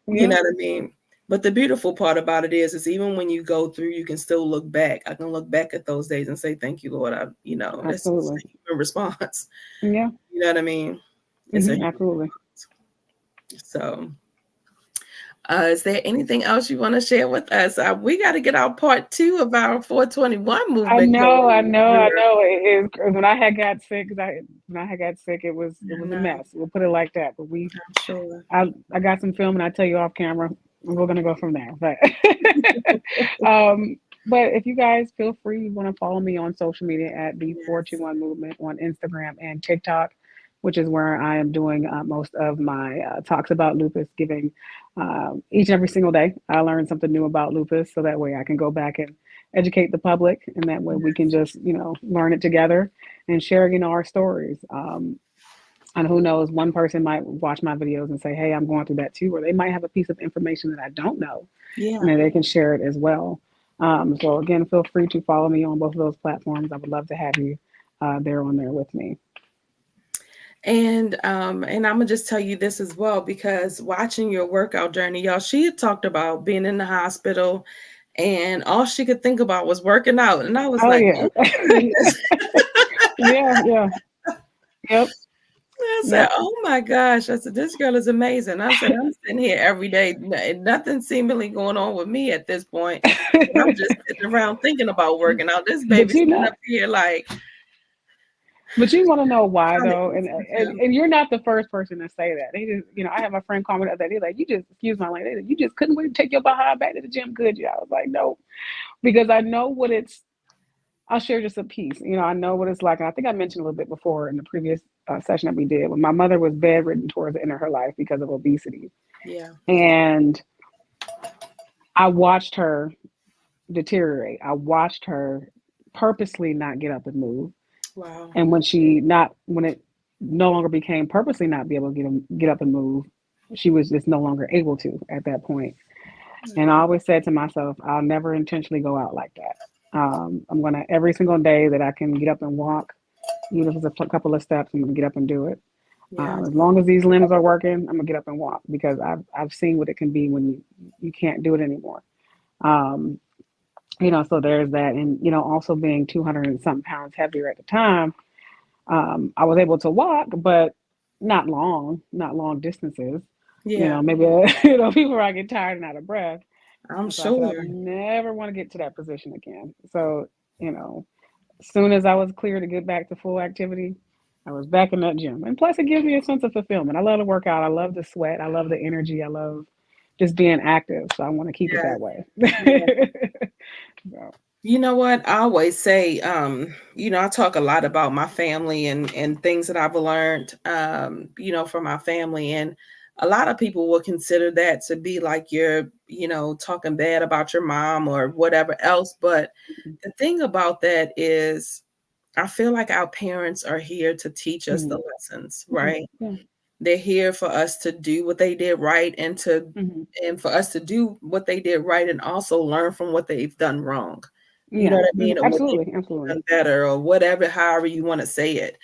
You yeah. know what I mean? But the beautiful part about it is even when you go through, you can still look back. I can look back at those days and say, thank you, Lord. That's just Absolutely. a human response. Yeah. You know what I mean? It's a human Absolutely. response. So, is there anything else you want to share with us? We got to get our part two of our 421 movement I going. know, I know. It is when I had got sick. 'Cause when I had got sick, it was a No, mess. We'll put it like that. But I'm sure. I got some film, and I tell you off camera. We're gonna go from there. But but if you guys feel free, you want to follow me on social media at the Yes. 421 Movement on Instagram and TikTok, which is where I am doing most of my talks about lupus, giving each and every single day. I learn something new about lupus, so that way I can go back and educate the public, and that way we can just learn it together and share our stories. And who knows, one person might watch my videos and say, hey, I'm going through that too, or they might have a piece of information that I don't know, and Yeah. then they can share it as well. So again, feel free to follow me on both of those platforms. I would love to have you there on there with me. And I'm gonna just tell you this as well, because watching your workout journey, y'all, she had talked about being in the hospital and all she could think about was working out. And I was Oh like, yeah, oh my goodness. yeah, yeah. Yep. I said, Yep. "Oh my gosh!" I said, "This girl is amazing." I said, "I'm sitting here every day, nothing seemingly going on with me at this point. And I'm just sitting around thinking about working out. This But baby you sitting know, up here like but you want to know why trying to though, eat something." and you're not the first person to say that. They just, I had my friend call me the other day. Like, you just, excuse my language, you just couldn't wait to take your behind back to the gym, could you? I was like, no, because I know what it's. I'll share just a piece. I know what it's like, and I think I mentioned a little bit before in the previous session that we did. When my mother was bedridden towards the end of her life because of obesity, Yeah. and I watched her deteriorate. I watched her purposely not get up and move. Wow. And when it no longer became purposely not be able to get up and move, she was just no longer able to at that point. And I always said to myself, I'll never intentionally go out like that. I'm gonna every single day that I can get up and walk, even if it's a couple of steps, I'm gonna get up and do it. Yeah. As long as these limbs are working, I'm gonna get up and walk because I've seen what it can be when you can't do it anymore. Um, so there's that, and also being 200 and something pounds heavier at the time, I was able to walk, but not long distances. Yeah. Maybe before I get tired and out of breath. I'm And so I said I sure. never want to get to that position again. So as soon as I was clear to get back to full activity, I was back in that gym. And plus, it gives me a sense of fulfillment. I love to work out. I love the sweat. I love the energy. I love just being active. So I want to keep it Yeah. that way. Yeah. So, You know what? I always say, I talk a lot about my family and things that I've learned, from my family. And a lot of people will consider that to be like you're, talking bad about your mom or whatever else. But the thing about that is, I feel like our parents are here to teach us the mhm, lessons, mhm, right? yeah. They're here for us to do what they did right Mhm. and for us to do what they did right and also learn from what they've done wrong. You know Yeah. what I mean? Or what they Absolutely. could have Absolutely. done better or whatever, however you want to say it.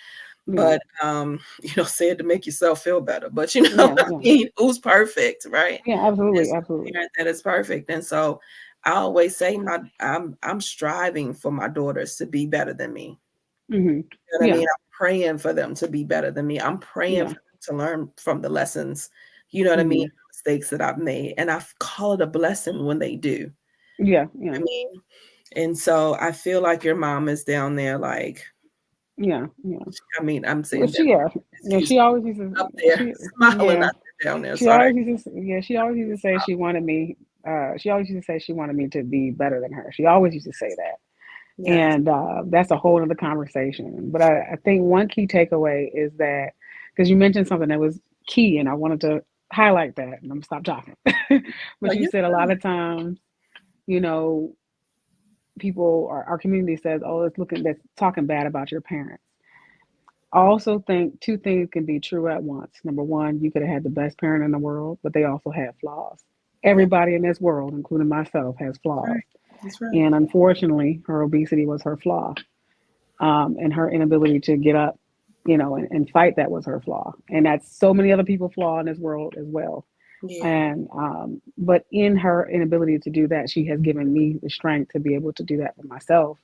Yeah. But say it to make yourself feel better. But you know Yeah. what I Yeah. mean? Who's perfect, right? Yeah. There's Absolutely. no Absolutely. parent that is perfect. And so I always say I'm striving for my daughters to be better than me. Hmm. You know what I Yeah. mean? I'm praying for them to be better than me. I'm praying Yeah. for them to learn from the lessons, you know what I mean? Hmm. Mistakes that I've made. And I call it a blessing when they do. Yeah. Yeah. I mean, and so I feel like your mom is down there, like, Yeah. Yeah. I'm Well, saying down there, she excuse always used me, up to, there, smiling yeah, out there down there. Sorry. she always used to say she wanted me, she always used to say she wanted me to be better than her. She always used to say that. Yes. And that's a whole other conversation. But I think one key takeaway is that, because you mentioned something that was key, and I wanted to highlight that, and I'm gonna stop talking. No, But you you said a lot of times, you know, people or our community says, "Oh, that's talking bad about your parents." I also think two things can be true at once. Number one, you could have had the best parent in the world, but they also had flaws. yeah, Everybody in this world, including myself, has that's flaws. right. That's right. And unfortunately, her obesity was her flaw. And her inability to get up, and fight that was her flaw. And that's so many other people flaw in this world as well. Yeah. And but in her inability to do that, she has given me the strength to be able to do that for myself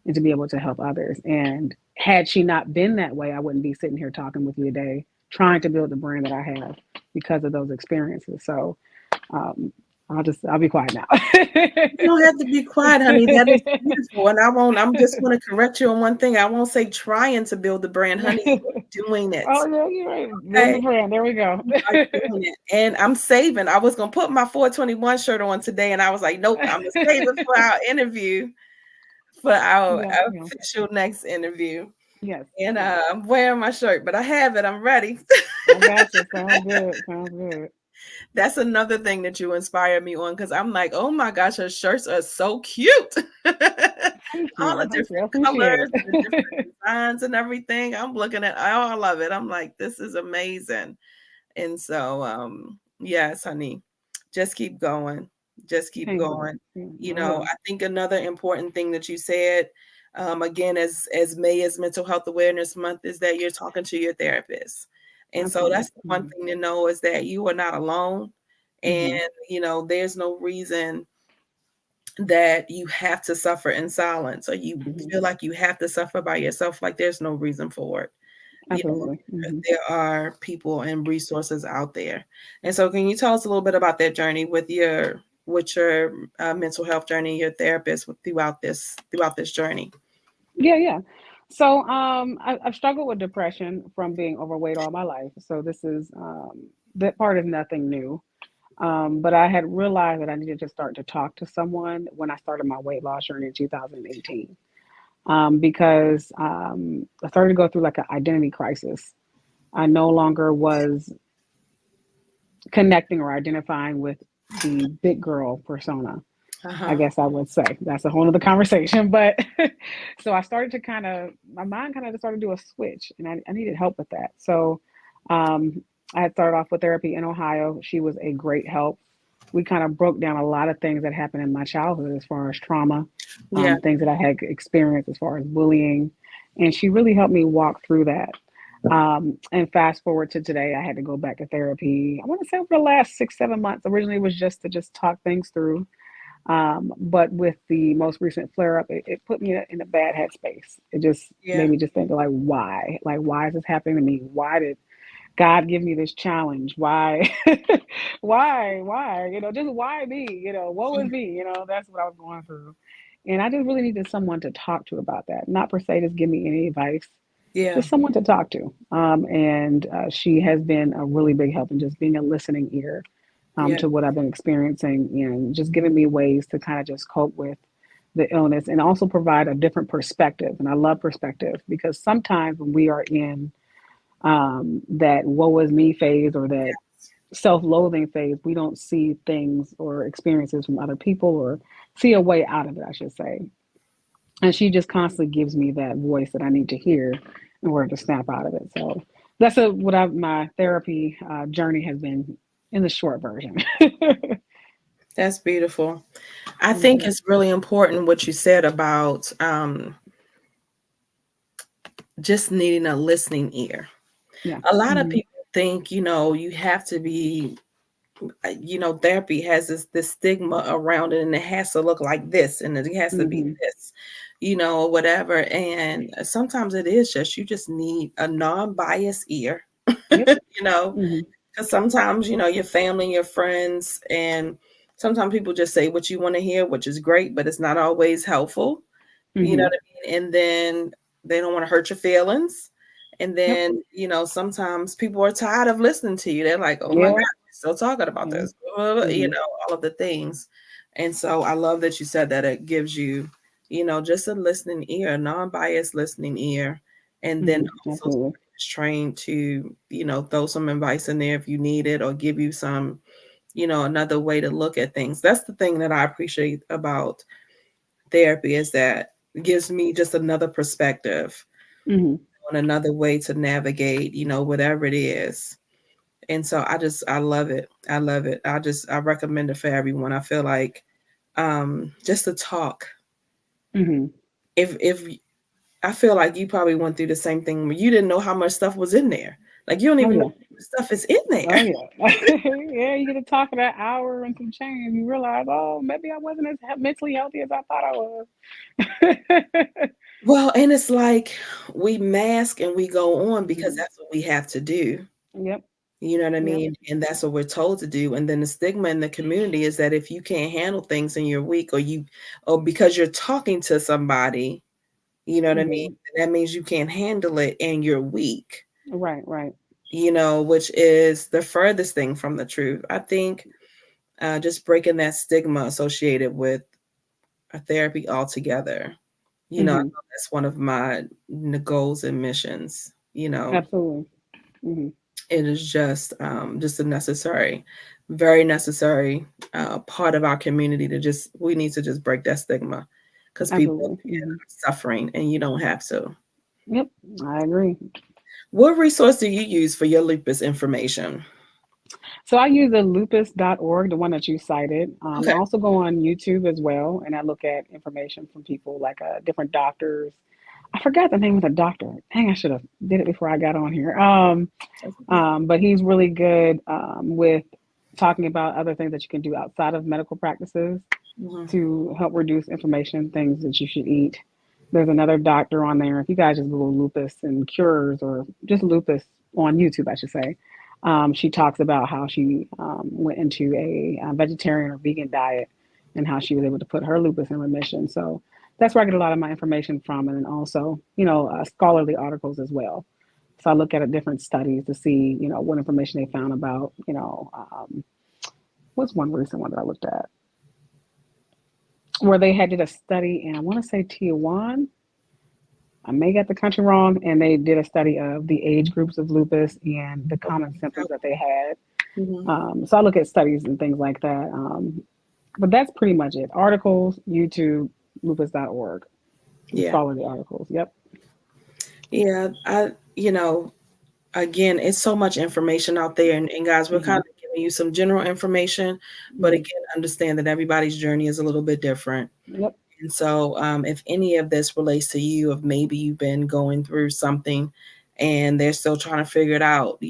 and to be able to help others. And had she not been that way, I wouldn't be sitting here talking with you today, trying to build the brand that I have because of those experiences. So um, I'll be quiet now. You don't have to be quiet, honey. That is beautiful. And I'm just going to correct you on one thing. I won't say trying to build the brand, honey. You're doing it. Oh yeah, you're right. Build the Okay. brand. There we go. You are doing it. And I'm saving. I was going to put my 421 shirt on today. And I was like, nope, I'm going to save it for our interview, for our Yeah, yeah. official next interview. Yes, And yes. I'm wearing my shirt, but I have it. I'm ready. I got you. Sounds good. Sounds good. That's another thing that you inspire me on because I'm like, oh my gosh, her shirts are so cute. Thank All the you. Thank you. I different appreciate colors, the it. different designs, and everything. I'm looking at all of it. I'm like, this is amazing. And so, yes, honey, just keep going. Just keep Thank you. going. Yeah, You I know, will. I think another important thing that you said, again, as May is Mental Health Awareness Month, is that you're talking to your therapist. And so Absolutely. that's the one thing to know is that you are not alone. And, Hmm. there's no reason that you have to suffer in silence or you Hmm. feel like you have to suffer by yourself. Like there's no reason for it. You know, Absolutely. Hmm. there are people and resources out there. And so, can you tell us a little bit about that journey with your mental health journey, your therapist throughout this journey? Yeah, yeah. So I've struggled with depression from being overweight all my life. So this is that part is nothing new. But I had realized that I needed to start to talk to someone when I started my weight loss journey in 2018. Because I started to go through like an identity crisis. I no longer was connecting or identifying with the big girl persona. I Uh-huh. guess I would say that's a whole other conversation. But so I started to my mind kind of just started to do a switch, and I needed help with that. So um, I had started off with therapy in Ohio. She was a great help. We kind of broke down a lot of things that happened in my childhood as far as trauma, Yeah. things that I had experienced as far as bullying. And she really helped me walk through that. And fast forward to today, I had to go back to therapy. I want to say over the last 6, 7 months. Originally, it was just to just talk things through, but with the most recent flare up, it put me in a bad headspace. It just Yeah. made me just think like, why? Like, why is this happening to me? Why did God give me this challenge? Why? Why? Just why me? Woe is me? That's what I was going through. And I just really needed someone to talk to about that. Not per se, just give me any advice, Yeah. just someone to talk to. And she has been a really big help in just being a listening ear Yeah. to what I've been experiencing and just giving me ways to kind of just cope with the illness and also provide a different perspective. And I love perspective because sometimes when we are in that woe is me phase or that self loathing phase, we don't see things or experiences from other people or see a way out of it, I should say. And she just constantly gives me that voice that I need to hear in order to snap out of it. So that's my therapy journey has been in the short version. That's beautiful. I Thank think you. it's really important what you said about just needing a listening ear. Yeah. A lot of Hmm. people think, you have to be, therapy has this stigma around it and it has to look like this and it has to be Hmm. this, or whatever. And sometimes it is just, you just need a non-biased ear, Yep. you know, Hmm. because sometimes, your family, your friends, and sometimes people just say what you want to hear, which is great, but it's not always helpful. You know Hmm. what I mean? And then they don't want to hurt your feelings. And Yep. then, sometimes people are tired of listening to you. They're like, oh my God, Yeah. we're still talking about Yeah. this, blah, blah, blah, Hmm. all of the things. And so I love that you said that it gives you, just a listening ear, a non-biased listening ear. And then Hmm. also Absolutely. trained to, throw some advice in there if you need it or give you some, another way to look at things. That's the thing that I appreciate about therapy is that it gives me just another perspective Hmm. on another way to navigate, whatever it is. And so I love it. I love it. I recommend it for everyone. I feel like just to talk. Hmm. If I feel like you probably went through the same thing where you didn't know how much stuff was in there. Like you don't Oh even know yeah. how much stuff is in Oh there. yeah. Yeah. You get to talk for that hour and some change. You realize, oh, maybe I wasn't as mentally healthy as I thought I was. Well, and it's like we mask and we go on because Hmm. that's what we have to do. Yep. You know what I Yep. mean? And that's what we're told to do. And then the stigma in the community is that if you can't handle things and you're weak or because you're talking to somebody, you know what I mean? Hmm. That means you can't handle it and you're weak, Right. Right. which is the furthest thing from the truth. I think just breaking that stigma associated with a therapy altogether, I know Hmm. that's one of my goals and missions. Absolutely. Hmm. It is just a necessary, very necessary part of our community we need to just break that stigma because people Absolutely. Hmm. are suffering and you don't have to. Yep. I agree. What resource do you use for your lupus information? So I use the lupus.org, the one that you cited. I Okay. also go on YouTube as well, and I look at information from people like different doctors. I forgot the name of the doctor. Dang, I should have did it before I got on here. But he's really good with talking about other things that you can do outside of medical practices Mhm. to help reduce inflammation, things that you should eat. There's another doctor on there. If you guys just Google lupus and cures or just lupus on YouTube, I should say, she talks about how she went into a vegetarian or vegan diet and how she was able to put her lupus in remission. So that's where I get a lot of my information from, and then also, scholarly articles as well. So I look at different studies to see, what information they found about, what's one recent one that I looked at where they had did a study in, I want to say Tijuana. I may get the country wrong, and they did a study of the age groups of lupus and the common symptoms that they had. So I look at studies and things like that. But that's pretty much it. Articles, YouTube, lupus.org. Yeah. Follow the articles. Yep. Yeah. Again, it's so much information out there. And guys, we're kind of giving you some general information, but again, understand that everybody's journey is a little bit different. Yep. And so if any of this relates to you, if maybe you've been going through something and they're still trying to figure it out,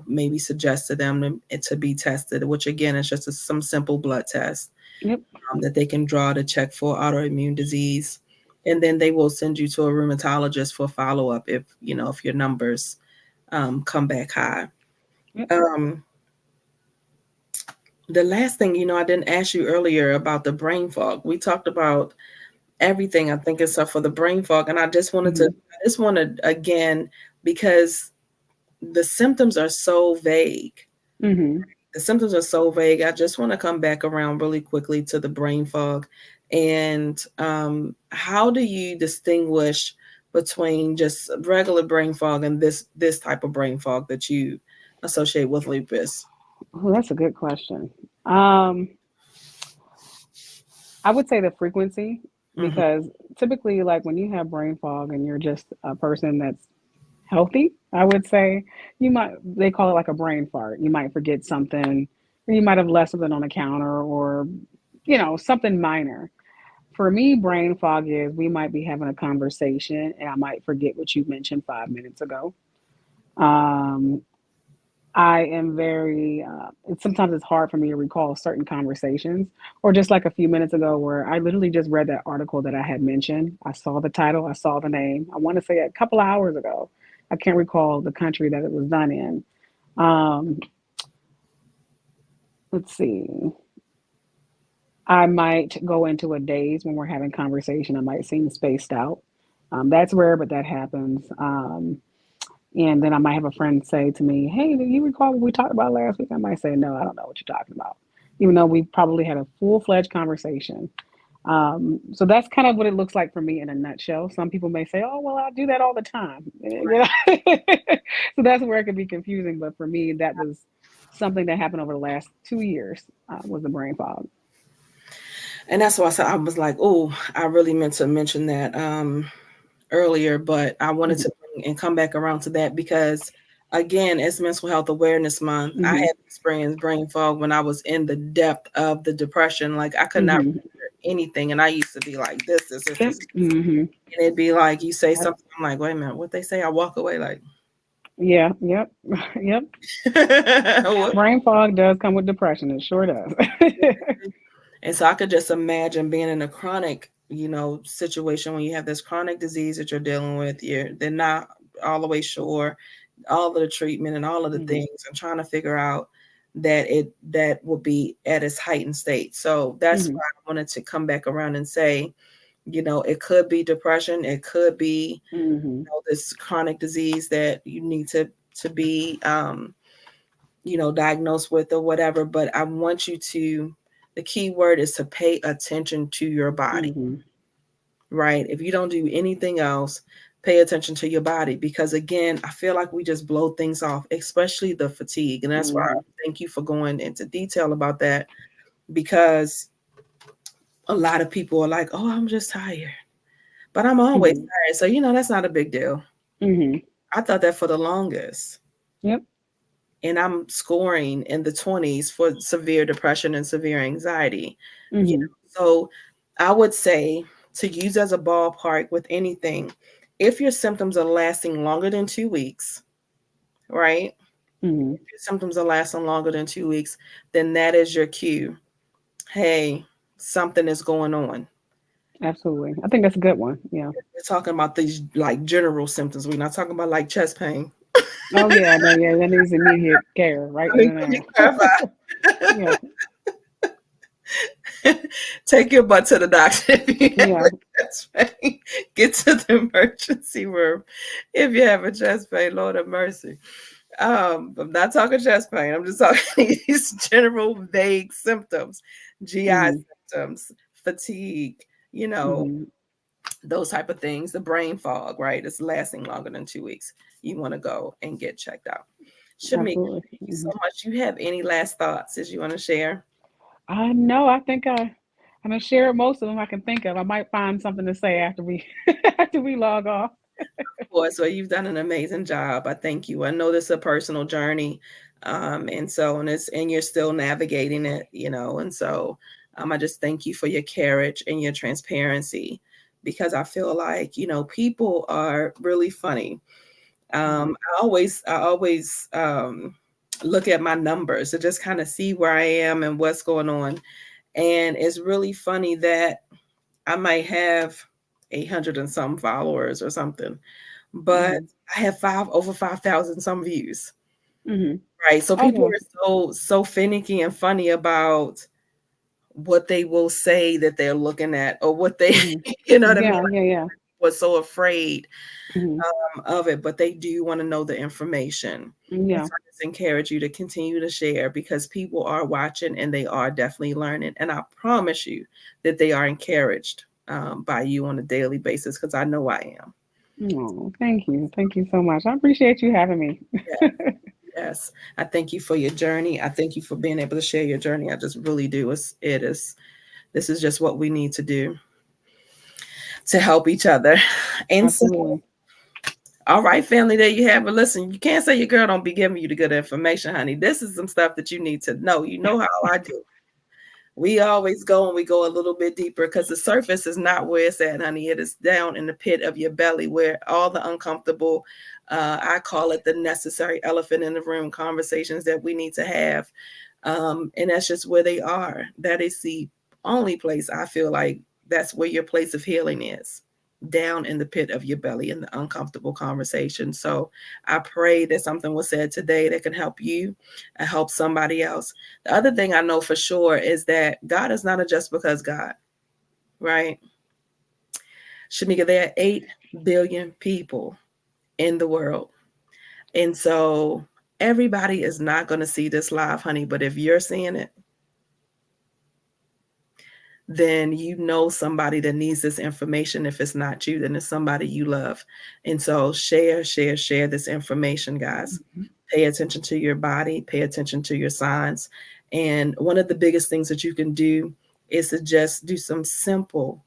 maybe suggest to them to be tested, which again is just some simple blood test that they can draw to check for autoimmune disease. And then they will send you to a rheumatologist for follow-up if your numbers come back high. The last thing, I didn't ask you earlier about the brain fog. We talked about everything, I think, except for the brain fog. And I just wanted again, because the symptoms are so vague. The symptoms are so vague. I just want to come back around really quickly to the brain fog. And how do you distinguish between just regular brain fog and this type of brain fog that you associate with lupus? Oh, that's a good question. I would say the frequency, because typically, like when you have brain fog and you're just a person that's healthy, I would say they call it like a brain fart. You might forget something, or you might have left something on the counter, or, something minor. For me, brain fog is we might be having a conversation and I might forget what you mentioned 5 minutes ago. I am very, sometimes it's hard for me to recall certain conversations, or just like a few minutes ago where I literally just read that article that I had mentioned. I saw the title, I saw the name. I want to say a couple of hours ago. I can't recall the country that it was done in. Let's see. I might go into a daze when we're having conversation. I might seem spaced out. That's rare, but that happens. And then I might have a friend say to me, "Hey, do you recall what we talked about last week?" I might say, "No, I don't know what you're talking about," even though we probably had a full-fledged conversation. So that's kind of what it looks like for me in a nutshell. Some people may say, "Oh, well, I do that all the time." So that's where it can be confusing. But for me, that was something that happened over the last 2 years, was the brain fog. And that's why I was like, oh, I really meant to mention that earlier, but I wanted to bring and come back around to that because, again, it's Mental Health Awareness Month. I had experienced brain fog when I was in the depth of the depression. Like I could not remember anything, and I used to be like, this. And it'd be like you say something, I'm like, wait a minute, what they say? I walk away like, yeah, yep. Brain fog does come with depression. It sure does. And so I could just imagine being in a chronic, situation when you have this chronic disease that you're dealing with. They're not all the way sure all of the treatment and all of the things, and trying to figure out that will be at its heightened state. So that's why I wanted to come back around and say, it could be depression. It could be, this chronic disease that you need to be, diagnosed with or whatever. But I want you to, the key word is to pay attention to your body, right? If you don't do anything else, pay attention to your body, because again, I feel like we just blow things off, especially the fatigue. And that's why I thank you for going into detail about that, because a lot of people are like, oh, I'm just tired, but I'm always tired. So, that's not a big deal. I thought that for the longest. Yep. And I'm scoring in the 20s for severe depression and severe anxiety. So I would say, to use as a ballpark with anything, if your symptoms are lasting longer than 2 weeks, right? If your symptoms are lasting longer than 2 weeks, then that is your cue. Hey, something is going on. Absolutely. I think that's a good one. Yeah. We're talking about these like general symptoms. We're not talking about like chest pain. Oh yeah, no, yeah, that needs immediate care right in Let me and clarify. now. Yeah, Take your butt to the doctor if you have yeah, a chest pain. Get to the emergency room if you have a chest pain. Lord have mercy. I'm not talking chest pain. I'm just talking these general vague symptoms, GI hmm symptoms, fatigue, you know, hmm those type of things. The brain fog, right? It's lasting longer than 2 weeks. You want to go and get checked out. Shamika, absolutely. thank you so much. You have any last thoughts as you want to share? I know. I think I'm gonna share most of them I can think of. I might find something to say after we after we log off. Of course, well, you've done an amazing job. I thank you. I know this is a personal journey, and you're still navigating it, and so I just thank you for your courage and your transparency, because I feel like people are really funny. Mhm. I always look at my numbers to just kind of see where I am and what's going on, and it's really funny that I might have 800 and some followers or something, but Mhm. I have over 5,000 some views. Mhm. Right. So Oh people yeah. are so finicky and funny about what they will say that they're looking at, or what they, Mhm. you know what I mean? Yeah. Like, Yeah. Yeah. was so afraid Mhm. of it, but they do want to know the information. And Yeah. so I just encourage you to continue to share, because people are watching and they are definitely learning. And I promise you that they are encouraged by you on a daily basis, because I know I am. Oh, thank you. Thank you so much. I appreciate you having me. Yes, I thank you for your journey. I thank you for being able to share your journey. I just really do. This is just what we need to do to help each other. And so, Absolutely. all right, family, there you have it. Listen, you can't say your girl don't be giving you the good information, honey. This is some stuff that you need to know. You know how I do. We always go and we go a little bit deeper, because the surface is not where it's at, honey. It is down in the pit of your belly, where all the uncomfortable, I call it the necessary elephant in the room conversations that we need to have. And that's just where they are. That is the only place I feel like that's where your place of healing is, down in the pit of your belly, in the uncomfortable conversation. So I pray that something was said today that can help you and help somebody else. The other thing I know for sure is that God is not a just because God, right? Shamika, there are 8 billion people in the world. And so everybody is not going to see this live, honey. But if you're seeing it, then you know somebody that needs this information. If it's not you, then it's somebody you love. And so share this information, guys. Mhm. Pay attention to your body, pay attention to your signs. And one of the biggest things that you can do is to just do some simple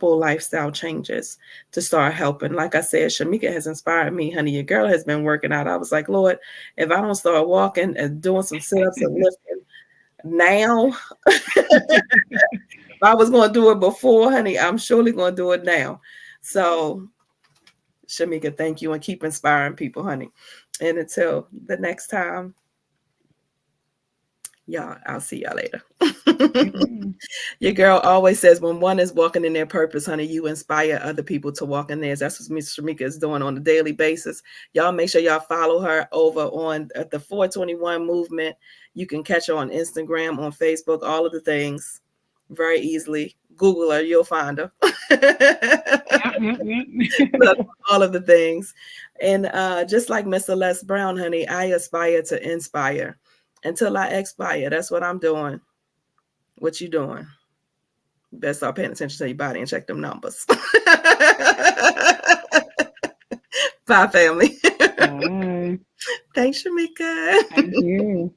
lifestyle changes to start helping. Like I said, Shameka has inspired me, honey. Your girl has been working out. I was like, Lord, if I don't start walking and doing some sit-ups and lifting now, if I was going to do it before, honey, I'm surely going to do it now. So, Shameka, thank you, and keep inspiring people, honey. And until the next time, y'all, I'll see y'all later. Amen. Your girl always says, when one is walking in their purpose, honey, you inspire other people to walk in theirs. That's what Miss Shameka is doing on a daily basis. Y'all make sure y'all follow her over on the 421 movement. You can catch her on Instagram, on Facebook, all of the things very easily. Google her, you'll find her. Yep, yep, yep. All of the things. And just like Miss Celeste Brown, honey, I aspire to inspire until I expire. That's what I'm doing. What you doing? You better start paying attention to your body and check them numbers. Bye, family. Bye. Thanks, Shamika. Thank you.